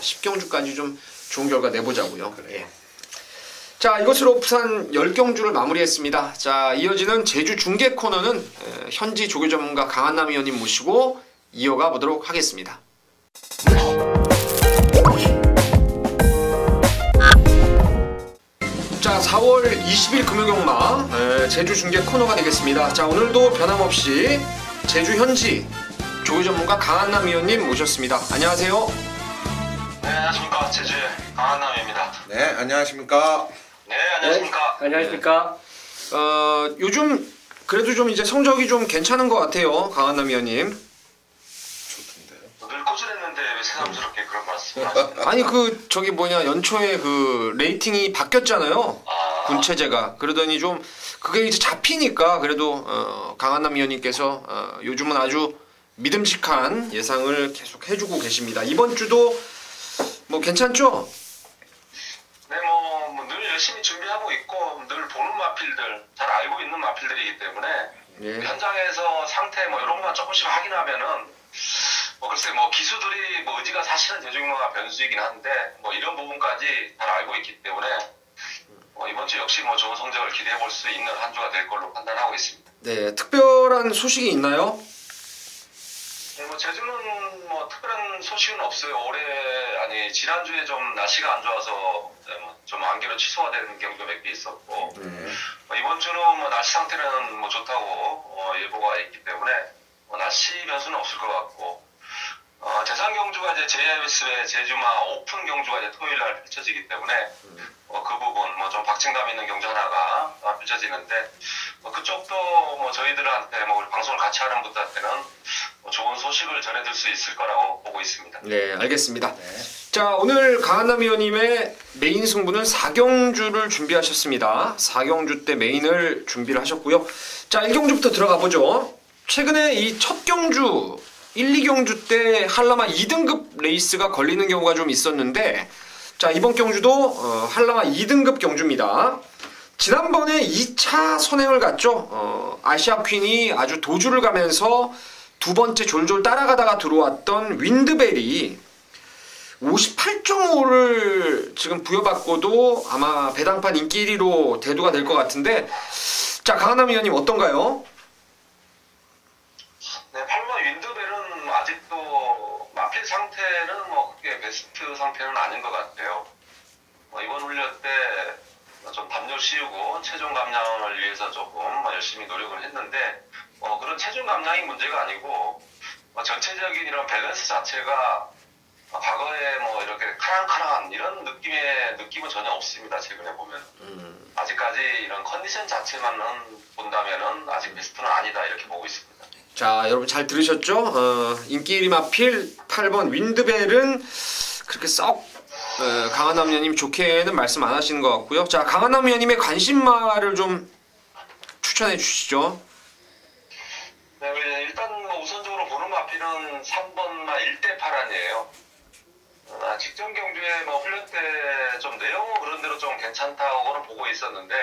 10경주까지 좀 좋은 결과 내보자고요. 예. 자, 이것으로 부산 10경주를 마무리했습니다. 자, 이어지는 제주 중계 코너는 현지 조교 전문가 강한남 위원님 모시고 이어가 보도록 하겠습니다. 자, 4월 20일 금요경마 제주 중계 코너가 되겠습니다. 자, 오늘도 변함없이 제주 현지 조교 전문가 강한남 위원님 모셨습니다. 안녕하세요. 네, 안녕하십니까. 제주의 강한남입니다. 네, 안녕하십니까. 네, 안녕하십니까. 네, 안녕하십니까. 요즘 그래도 좀 이제 성적이 좀 괜찮은 것 같아요, 강한남 위원님. 좋던데요. 늘 꾸준했는데 왜 새삼스럽게 그런 말씀을 하시나요? 아니 연초에 그 레이팅이 바뀌었잖아요. 군체제가. 그러더니 좀 그게 이제 잡히니까 그래도 강한남 위원님께서 요즘은 아주 믿음직한 예상을 계속 해주고 계십니다. 이번 주도 뭐 괜찮죠? 네, 늘 열심히 준비하고 있고 늘 보는 마필들, 잘 알고 있는 마필들이기 때문에 예. 현장에서 상태 이런 것만 조금씩 확인하면은 글쎄 기수들이 의지가 사실은 제주경마가 변수이긴 한데 이런 부분까지 잘 알고 있기 때문에 이번 주 역시 좋은 성적을 기대해 볼 수 있는 한 주가 될 걸로 판단하고 있습니다. 네, 특별한 소식이 있나요? 네, 제주는 특별한 소식은 없어요. 지난주에 좀 날씨가 안 좋아서 좀 안개로 취소가 된 경우도 몇 개 있었고 이번 주는 날씨 상태는 좋다고 예보가 있기 때문에 날씨 변수는 없을 것 같고 대상 경주가 이제 JIBS의 제주마 오픈 경주가 이제 토요일 날 펼쳐지기 때문에 그 부분 좀 박진감 있는 경주 하나가 펼쳐지는데 그쪽도 저희들한테 우리 방송을 같이 하는 분들한테는 좋은 소식을 전해줄 수 있을 거라고 보고 있습니다. 네, 알겠습니다. 자, 오늘 강한남 위원님의 메인 승부는 4경주를 준비하셨습니다. 4경주 때 메인을 준비를 하셨고요. 자, 1경주부터 들어가 보죠. 최근에 이 첫 경주 1, 2경주 때 한라마 2등급 레이스가 걸리는 경우가 좀 있었는데 자, 이번 경주도 한라마 2등급 경주입니다. 지난번에 2차 선행을 갔죠. 아시아 퀸이 아주 도주를 가면서 두 번째 졸졸 따라가다가 들어왔던 윈드벨이 58.5를 지금 부여받고도 아마 배당판 인기 1위로 대두가 될 것 같은데 자, 강한남 위원님 어떤가요? 네, 8번 윈드벨은 아직도 마필 상태는 그게 베스트 상태는 아닌 것 같아요. 이번 훈련 때 좀 담요 씌우고 체중 감량을 위해서 조금 열심히 노력을 했는데 그런 체중 감량이 문제가 아니고 전체적인 이런 밸런스 자체가 과거에 이렇게 카랑카랑한 이런 느낌은 전혀 없습니다. 최근에 보면 아직까지 이런 컨디션 자체만은 본다면은 아직 베스트는 아니다 이렇게 보고 있습니다. 자, 여러분 잘 들으셨죠? 인기 1위 마필 8번 윈드벨은 그렇게 썩 강한남 위원님 좋게는 말씀 안 하시는 것 같고요. 자, 강한남 위원님의 관심마를 좀 추천해 주시죠. 네, 일단 우선적으로 보는 마필은 3번 1대 8안이에요. 직전 경주에 훈련 때 좀 내용은 그런 대로 좀 괜찮다고는 보고 있었는데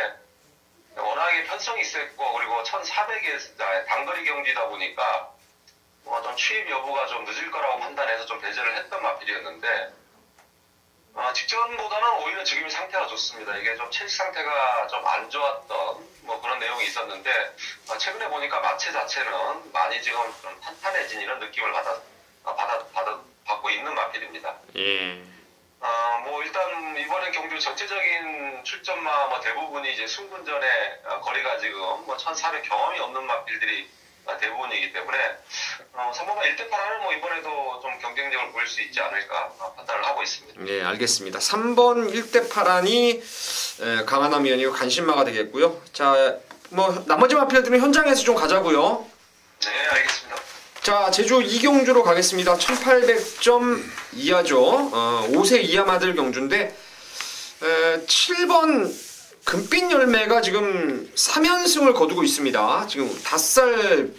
워낙에 편성이 있었고 그리고 1400에 단거리 경기다 보니까 좀 취입 여부가 좀 늦을 거라고 판단해서 좀 배제를 했던 마필이었는데 직전보다는 오히려 지금 상태가 좋습니다. 이게 좀 체질 상태가 좀 안 좋았던 그런 내용이 있었는데 최근에 보니까 마체 자체는 많이 지금 좀 탄탄해진 이런 느낌을 받고 있는 마필입니다. 예. 일단 이번에 경주 전체적인 출전마 대부분이 이제 승분전에 거리가 지금 1400 경험이 없는 마필들이 대부분이기 때문에 3번마 1대 8은 이번에도 좀 경쟁력을 보일 수 있지 않을까 판단을 하고 있습니다. 네, 알겠습니다. 3번 1대 8안이 강한남 위원님 관심마가 되겠고요. 자, 나머지 마필들은 현장에서 좀 가자고요. 네, 알겠습니다. 자, 제주 2경주로 가겠습니다. 1800점 이하죠. 5세 이하 마들 경주인데 7번 금빛 열매가 지금 3연승을 거두고 있습니다. 지금 5살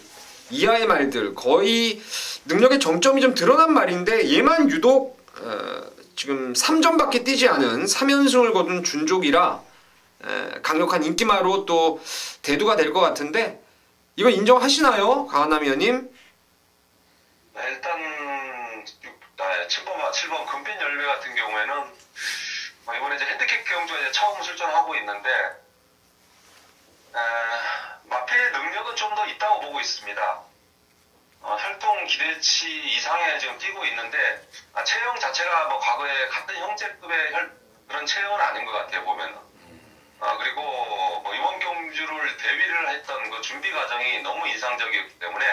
이하의 말들 거의 능력의 정점이 좀 드러난 말인데 얘만 유독 지금 3점밖에 뛰지 않은 3연승을 거둔 준족이라 강력한 인기마로 또 대두가 될 것 같은데 이거 인정하시나요? 강한남 위원님? 네, 일단 7번 금빛 열매 같은 경우에는 이번에 이제 핸디캡 경주에 이제 처음 출전하고 있는데 마필 능력은 좀 더 있다고 보고 있습니다. 혈통 기대치 이상에 지금 뛰고 있는데 체형 자체가 뭐 과거에 같은 형제급의 그런 체형은 아닌 것 같아요 보면은. 그리고 뭐 이번 경주를 데뷔를 했던 그 준비 과정이 너무 인상적이었기 때문에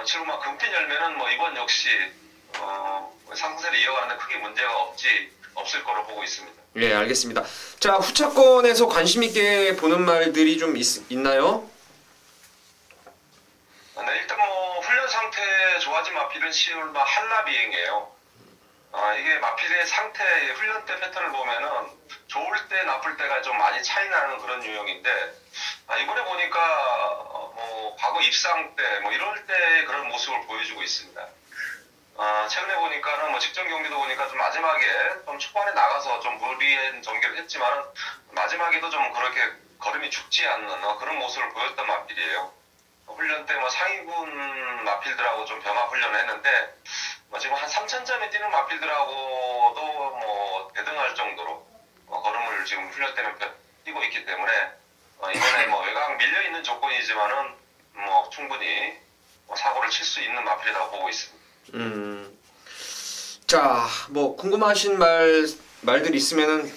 지금 막 금빛 열매는 뭐 이번 역시 상승세를 이어가는데 크게 문제가 없을 거로 보고 있습니다. 예, 알겠습니다. 자, 후차권에서 관심 있게 보는 말들이 좀 있나요? 네, 일단 뭐 훈련 상태 좋아진 마필은 10월 한라비행이에요. 이게 마필의 상태 훈련 때 패턴을 보면은 좋을 때 나쁠 때가 좀 많이 차이 나는 그런 유형인데 이번에 보니까 뭐 과거 입상 때 뭐 이럴 때 그런 모습을 보여주고 있습니다. 최근에 보니까는 뭐 직전 경기도 보니까 좀 마지막에 좀 초반에 나가서 좀 무리한 전개를 했지만은 마지막에도 좀 그렇게 걸음이 죽지 않는 그런 모습을 보였던 마필이에요. 훈련 때 뭐 상위군 마필들하고 좀 병합 훈련을 했는데 지금 한 3,000점에 뛰는 마필들하고도 뭐 대등할 정도로 걸음을 지금 훈련 때는 뛰고 있기 때문에 이번에 뭐 외곽 밀려 있는 조건이지만은 뭐 충분히 사고를 칠 수 있는 마필이라고 보고 있습니다. 자, 뭐 궁금하신 말들 있으면은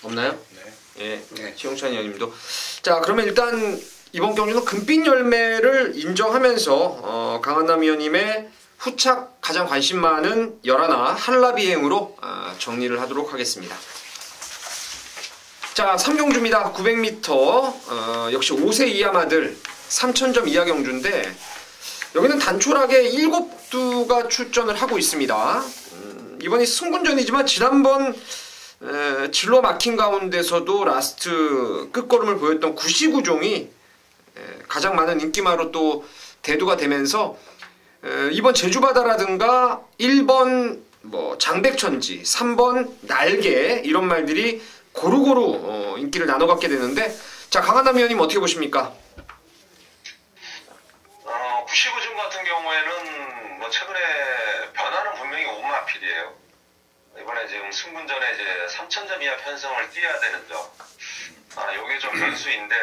없나요? 네. 예, 네. 시용찬 의원님도. 자, 그러면 일단 이번 경주는 금빛 열매를 인정하면서 강한남 의원님의 후착 가장 관심 많은 열하나 한라비행으로 정리를 하도록 하겠습니다. 자, 3경주입니다. 900m 역시 5세 이하마들 3,000점 이하 경주인데 여기는 단촐하게 7두가 출전을 하고 있습니다. 이번이 승군전이지만 지난번 질러 막힌 가운데서도 라스트 끝걸음을 보였던 구시구종이 가장 많은 인기마로 또 대두가 되면서 이번 제주바다라든가 1번 뭐 장백천지, 3번 날개 이런 말들이 고루고루 인기를 나눠 갖게 되는데 자, 강한남 의원님 어떻게 보십니까? 구시구중 같은 경우에는 뭐 최근에 변화는 분명히 온마필이에요. 이번에 지금 승군전에 이제 3,000점 이하 편성을 뛰어야 되는 점, 요게 좀 변수인데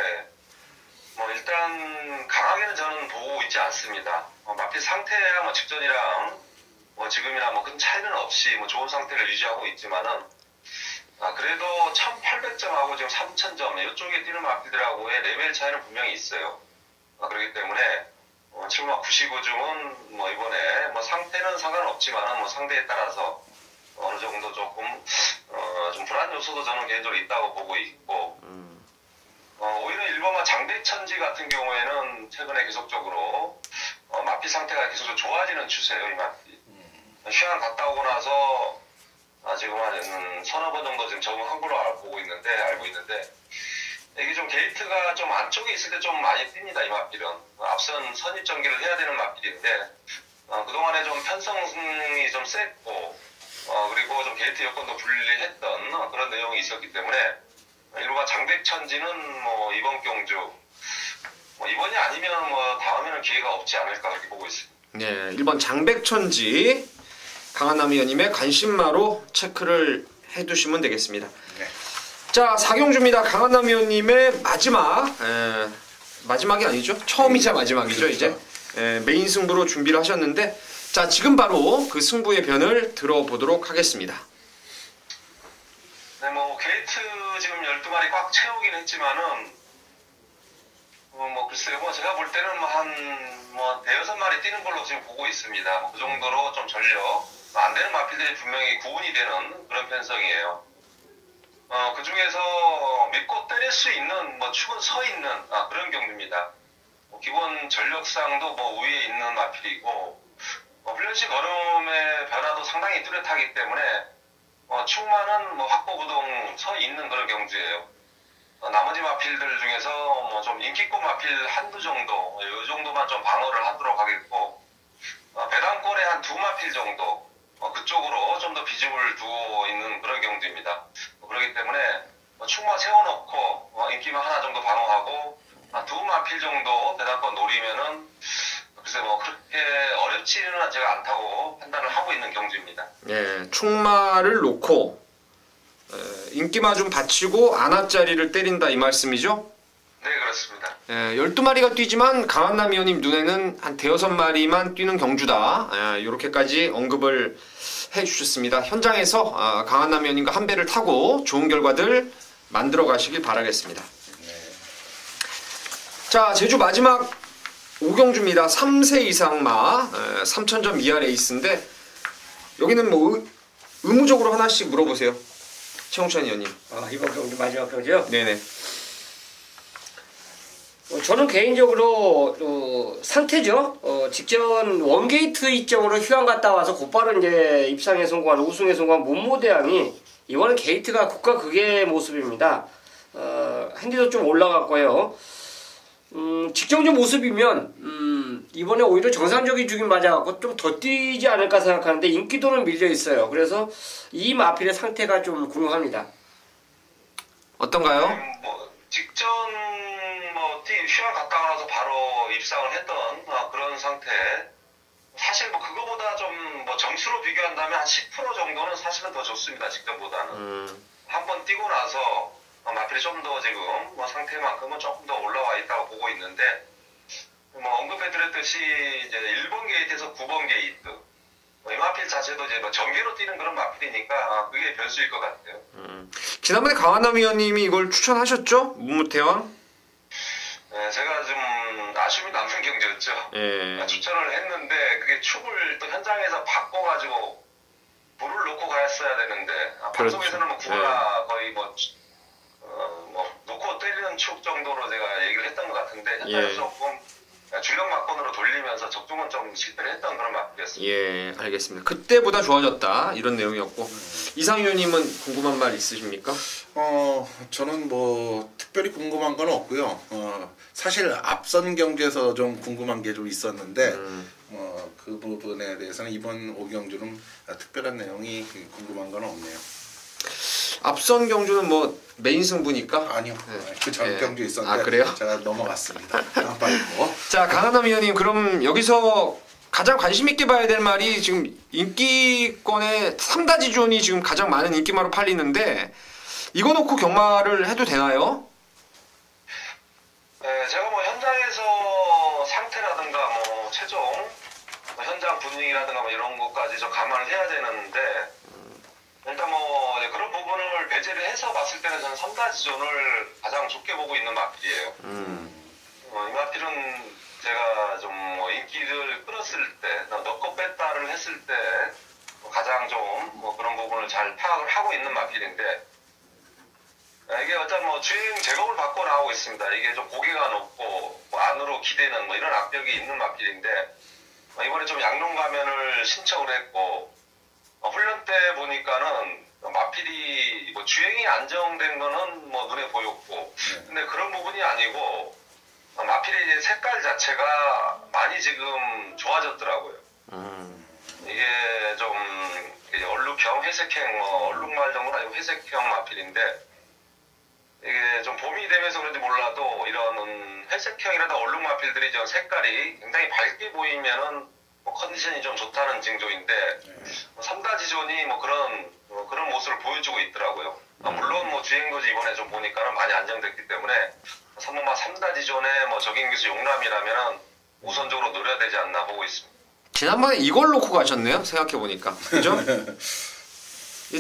뭐 일단 강하게는 저는 보고 있지 않습니다. 마필 상태야 뭐 직전이랑 뭐 지금이랑 뭐 큰 차이는 없이 뭐 좋은 상태를 유지하고 있지만은 그래도 1,800점하고 지금 3,000점 이쪽에 뛰는 마필들하고의 레벨 차이는 분명히 있어요. 그렇기 때문에 지금 막 구시구중은 뭐 이번에 뭐 상태는 상관없지만은 뭐 상대에 따라서 어느 정도 조금 좀 불안 요소도 저는 개인적으로 있다고 보고 있고 오히려 일본과 장백천지 같은 경우에는 최근에 계속적으로 마필 상태가 계속 좋아지는 추세예요. 이 마필 휴양 갔다 오고 나서 지금 한 서너 번 정도 지금 적응한 걸로 알고 있는데 이게 좀 게이트가 좀 안쪽에 있을 때 좀 많이 뜁니다. 이 마필은 앞선 선입 전개를 해야 되는 마필인데 그동안에 좀 편성이 좀 셌고 그리고 좀 게이트 여건도 불리했던 그런 내용이 있었기 때문에 일부가 장백천지는 뭐 이번 경주 뭐 이번이 아니면 뭐 다음에는 기회가 없지 않을까 그렇게 보고 있습니다. 네, 1번 장백천지 강한남 의원님의 관심마로 체크를 해두시면 되겠습니다. 네. 자, 4경주입니다. 강한남 의원님의 마지막이 아니죠? 처음이자 마지막이죠. 그렇죠. 이제 메인 승부로 준비를 하셨는데 자, 지금 바로 그 승부의 변을 들어보도록 하겠습니다. 네, 뭐 게이트 지금 12마리 꽉 채우긴 했지만은 뭐 글쎄요, 뭐 제가 볼 때는 한 대여섯 마리 뛰는 걸로 지금 보고 있습니다. 뭐 그 정도로 좀 전력 안 되는 마필들이 분명히 구분이 되는 그런 편성이에요. 그 중에서 믿고 때릴 수 있는 뭐 축은 서 있는 그런 경주입니다. 기본 전력상도 뭐 우위에 있는 마필이고 훈련시 걸음의 변화도 상당히 뚜렷하기 때문에 축마는 뭐 확보부동 서 있는 그런 경주예요. 나머지 마필들 중에서 뭐 좀 인기급 마필 한두 정도, 이 정도만 좀 방어를 하도록 하겠고, 배당권에 한 두 마필 정도, 그쪽으로 좀 더 비중을 두고 있는 그런 경주입니다. 그렇기 때문에 축마 세워놓고 인기만 하나 정도 방어하고, 두 마필 정도 배당권 노리면은 글쎄 뭐 그렇게 어렵지는 제가 않다고 판단을 하고 있는 경주입니다. 예, 축마를 놓고 인기마 좀 받치고 안압자리를 때린다 이 말씀이죠? 네, 그렇습니다. 예, 12마리가 뛰지만 강한남 위원님 눈에는 한 대여섯 마리만 뛰는 경주다. 이렇게까지 언급을 해주셨습니다. 현장에서 강한남 위원님과 한 배를 타고 좋은 결과들 만들어 가시길 바라겠습니다. 자, 제주 마지막 5경주입니다. 3세 이상마 3,000점 이하 레이스인데 여기는 뭐 의무적으로 하나씩 물어보세요. 최홍찬 위원님. 이번 경주 마지막 경주요? 네네. 저는 개인적으로 상태죠. 직전 원게이트 입장으로 휴양 갔다 와서 곧바로 이제 입상에 성공한 우승에 성공한 문모대왕이 이번에 게이트가 국가 극의 모습입니다. 핸디도 좀 올라갔고요. 직경주 모습이면 이번에 오히려 정상적인 주긴 맞아갖고 좀 더 뛰지 않을까 생각하는데 인기도는 밀려 있어요. 그래서 이 마필의 상태가 좀 궁금합니다. 어떤가요? 직전 휴양 갔다 와서 바로 입상을 했던 그런 상태. 사실 그거보다 좀 점수로 비교한다면 한 10% 정도는 사실은 더 좋습니다. 직전보다는. 한번 뛰고 나서 마필이 좀 더 지금 상태만큼은 조금 더 올라와 있다고 보고 있는데 언급해드렸듯이 이제 1번 게이트에서 9번 게이트 이 마필 자체도 이제 전개로 뛰는 그런 마필이니까 그게 변수일 것 같아요. 지난번에 강한남 위원님이 이걸 추천하셨죠? 문무태왕? 네, 제가 좀 아쉬움이 남는 경주였죠. 예. 추천을 했는데 그게 축을 또 현장에서 바꿔가지고 불을 놓고 갔어야 되는데 그렇죠. 방송에서는 구가 거의 놓고 때리는 축 정도로 제가 얘기를 했던 것 같은데 현장에서 조금 줄력 막건으로 돌리면서 적중은 좀 실패를 했던 그런 마필이었습니다. 예, 알겠습니다. 그때보다 좋아졌다 이런 내용이었고 이상 위원님은 궁금한 말 있으십니까? 저는 특별히 궁금한 건 없고요. 사실 앞선 경주에서 좀 궁금한 게 좀 있었는데 그 부분에 대해서는 이번 5경주는 특별한 내용이 궁금한 건 없네요. 앞선 경주는 메인 승부니까? 아니요. 그 전 경주 있었는데 그래요? 제가 넘어갔습니다. 빨리 자, 강한남 위원님 그럼 여기서 가장 관심 있게 봐야 될 말이 지금 인기권의 3다지존이 지금 가장 많은 인기마로 팔리는데 이거 놓고 경마를 해도 되나요? 네, 제가 현장에서 상태라든가 최종 현장 분위기라든가 이런 것까지 좀 감안을 해야 되는데 일단 그런 부분을 배제를 해서 봤을 때는 저는 3다지존을 가장 좋게 보고 있는 마필이에요. 이 마필은 제가 좀 인기를 끌었을 때, 넣고 뺐다를 했을 때 가장 좀 그런 부분을 잘 파악을 하고 있는 마필인데 이게 어떤 주행 제공을 받고 나오고 있습니다. 이게 좀 고개가 높고 안으로 기대는 이런 악력이 있는 마필인데 이번에 좀 양론 가면을 신청을 했고 훈련 때 보니까는 마필이 주행이 안정된 거는 눈에 보였고 근데 그런 부분이 아니고 마필의 색깔 자체가 많이 지금 좋아졌더라고요. 이게 좀 얼룩형 회색형 얼룩말 정도는 아니고 회색형 마필인데 이게 좀 봄이 되면서 그런지 몰라도 이런 회색형이라든가 얼룩 마필들이 좀 색깔이 굉장히 밝게 보이면은 컨디션이 좀 좋다는 징조인데 3다지존이 그런 모습을 보여주고 있더라고요. 물론 주행도지 이번에 좀 보니까는 많이 안정됐기 때문에 3다지존의 적인 기수 용남이라면 우선적으로 노려야 되지 않나 보고 있습니다. 지난번에 이걸 놓고 가셨네요. 생각해보니까. 그죠?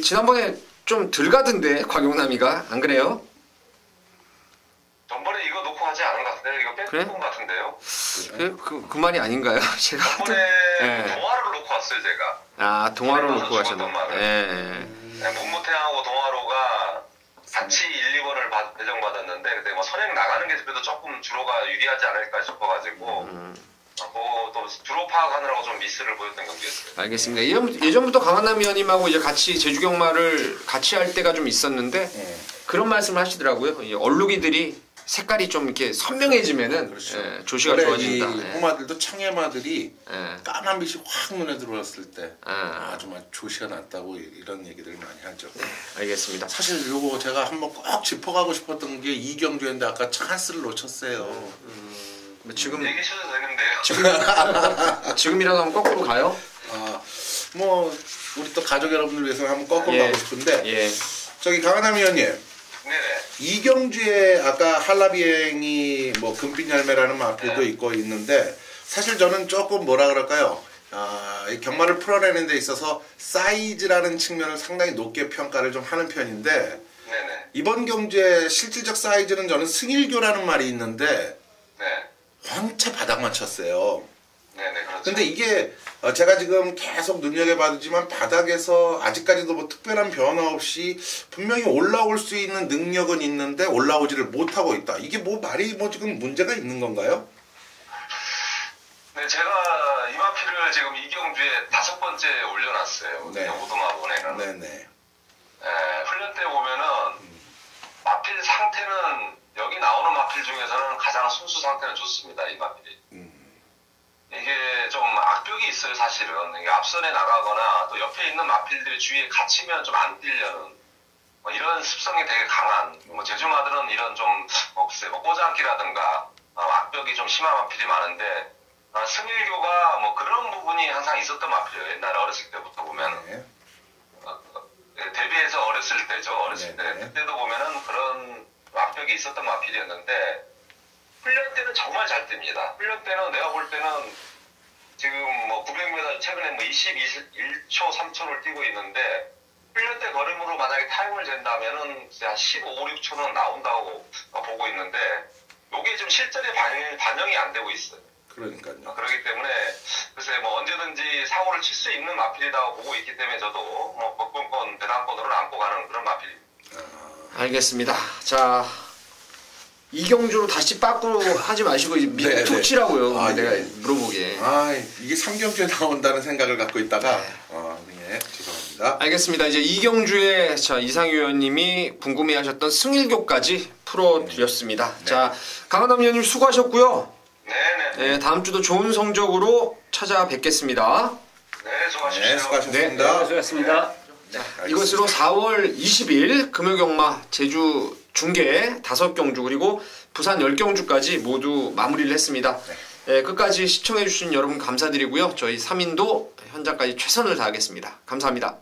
지난번에 좀 덜 가던데 곽용남이가 안 그래요? 전번에 이거 놓고 가지 않은 것 같은데 이거 뺀 것 같은데요? 그 말이 아닌가요? 제가 전번에 동화를 놓고 왔어요 제가. 동화로 놓고 가셨네. 문무태하고 동화로가 같이 1, 2번을 배정받았는데 그때 선행 나가는 게 그래도 조금 주로가 유리하지 않을까 싶어가지고 또 주로 파악하느라고 좀 미스를 보였던 경기였어요. 알겠습니다. 예전부터 강한남 위원님하고 이제 같이 제주경마를 같이 할 때가 좀 있었는데 그런 말씀을 하시더라고요. 이 얼룩이들이 색깔이 좀 이렇게 선명해지면은 그렇죠. 조시가 좋아진다. 호마들도 청해마들이 까만 빛이 확 눈에 들어왔을 때 정말 조시가 났다고 이런 얘기들을 많이 하죠. 알겠습니다. 사실 요거 제가 한번 꼭 짚어가고 싶었던 게 이경주였는데 아까 찬스를 놓쳤어요. 지금 얘기하셔도 되는데요. 지금이라도 한번 거꾸로 가요? 우리 또 가족 여러분들 위해서 한번 거꾸로 가고 싶은데 예. 저기 강한남 위원님. 네네. 이경주에 아까 한라비행이 뭐 금빛 열매라는 마필도 있고 있는데 사실 저는 조금 뭐라 그럴까요? 이 경마를 풀어내는 데 있어서 사이즈라는 측면을 상당히 높게 평가를 좀 하는 편인데 네네. 이번 경주의 실질적 사이즈는 저는 승일교라는 말이 있는데 네. 왕차 바닥만 쳤어요. 네네, 그렇죠. 근데 이게 제가 지금 계속 눈여겨봐두지만 바닥에서 아직까지도 뭐 특별한 변화 없이 분명히 올라올 수 있는 능력은 있는데 올라오지를 못하고 있다. 이게 뭐 말이 뭐 지금 문제가 있는 건가요? 네, 제가 이 마필을 지금 이경주에 5번째 올려놨어요. 네. 오두마본에는. 네네. 훈련 때 보면은 마필 상태는 여기 나오는 마필 중에서는 가장 순수 상태는 좋습니다. 이 마필이. 이게 좀 악벽이 있어요, 사실은. 이게 앞선에 나가거나 또 옆에 있는 마필들이 주위에 갇히면 좀 안 뛰려는 뭐 이런 습성이 되게 강한, 뭐 제주마들은 이런 좀 글쎄 뭐 꼬장기라든가 악벽이 좀 심한 마필이 많은데 승일교가 뭐 그런 부분이 항상 있었던 마필이에요. 옛날에 어렸을 때부터 보면. 네. 데뷔해서 어렸을 때죠. 어렸을 네. 때. 그때도 보면은 그런 악벽이 있었던 마필이었는데 훈련 때는 정말 잘 뜹니다. 훈련 때는 내가 볼 때는 지금 뭐 900m 최근에 뭐 21초 3초를 뛰고 있는데 훈련 때 걸음으로 만약에 타임을 잰다면은 한 15, 16초는 나온다고 보고 있는데 요게 좀 실전에 반영이 안 되고 있어요. 그러니까요. 그렇기 때문에 글쎄 뭐 언제든지 사고를 칠 수 있는 마필이라고 보고 있기 때문에 저도 뭐 복권권 대단권으로 안고 가는 그런 마필입니다. 알겠습니다. 자, 이경주로 다시 빠꾸로 하지 마시고 네, 툭 치라고요. 아, 내가 예. 물어보기에. 이게 3경주에 나온다는 생각을 갖고 있다가 네, 죄송합니다. 알겠습니다. 이제 이경주의 이상희 의원님이 궁금해하셨던 승일교까지 풀어드렸습니다. 네. 자, 강한남 의원님 수고하셨고요. 네네. 네, 다음 주도 좋은 성적으로 찾아뵙겠습니다. 네, 수고하십시오. 네, 수고하셨습니다. 네, 수고하셨습니다. 이것으로 4월 20일 금요경마 제주 중계 5경주 그리고 부산 10경주까지 모두 마무리를 했습니다. 네, 끝까지 시청해주신 여러분 감사드리고요. 저희 3인도 현장까지 최선을 다하겠습니다. 감사합니다.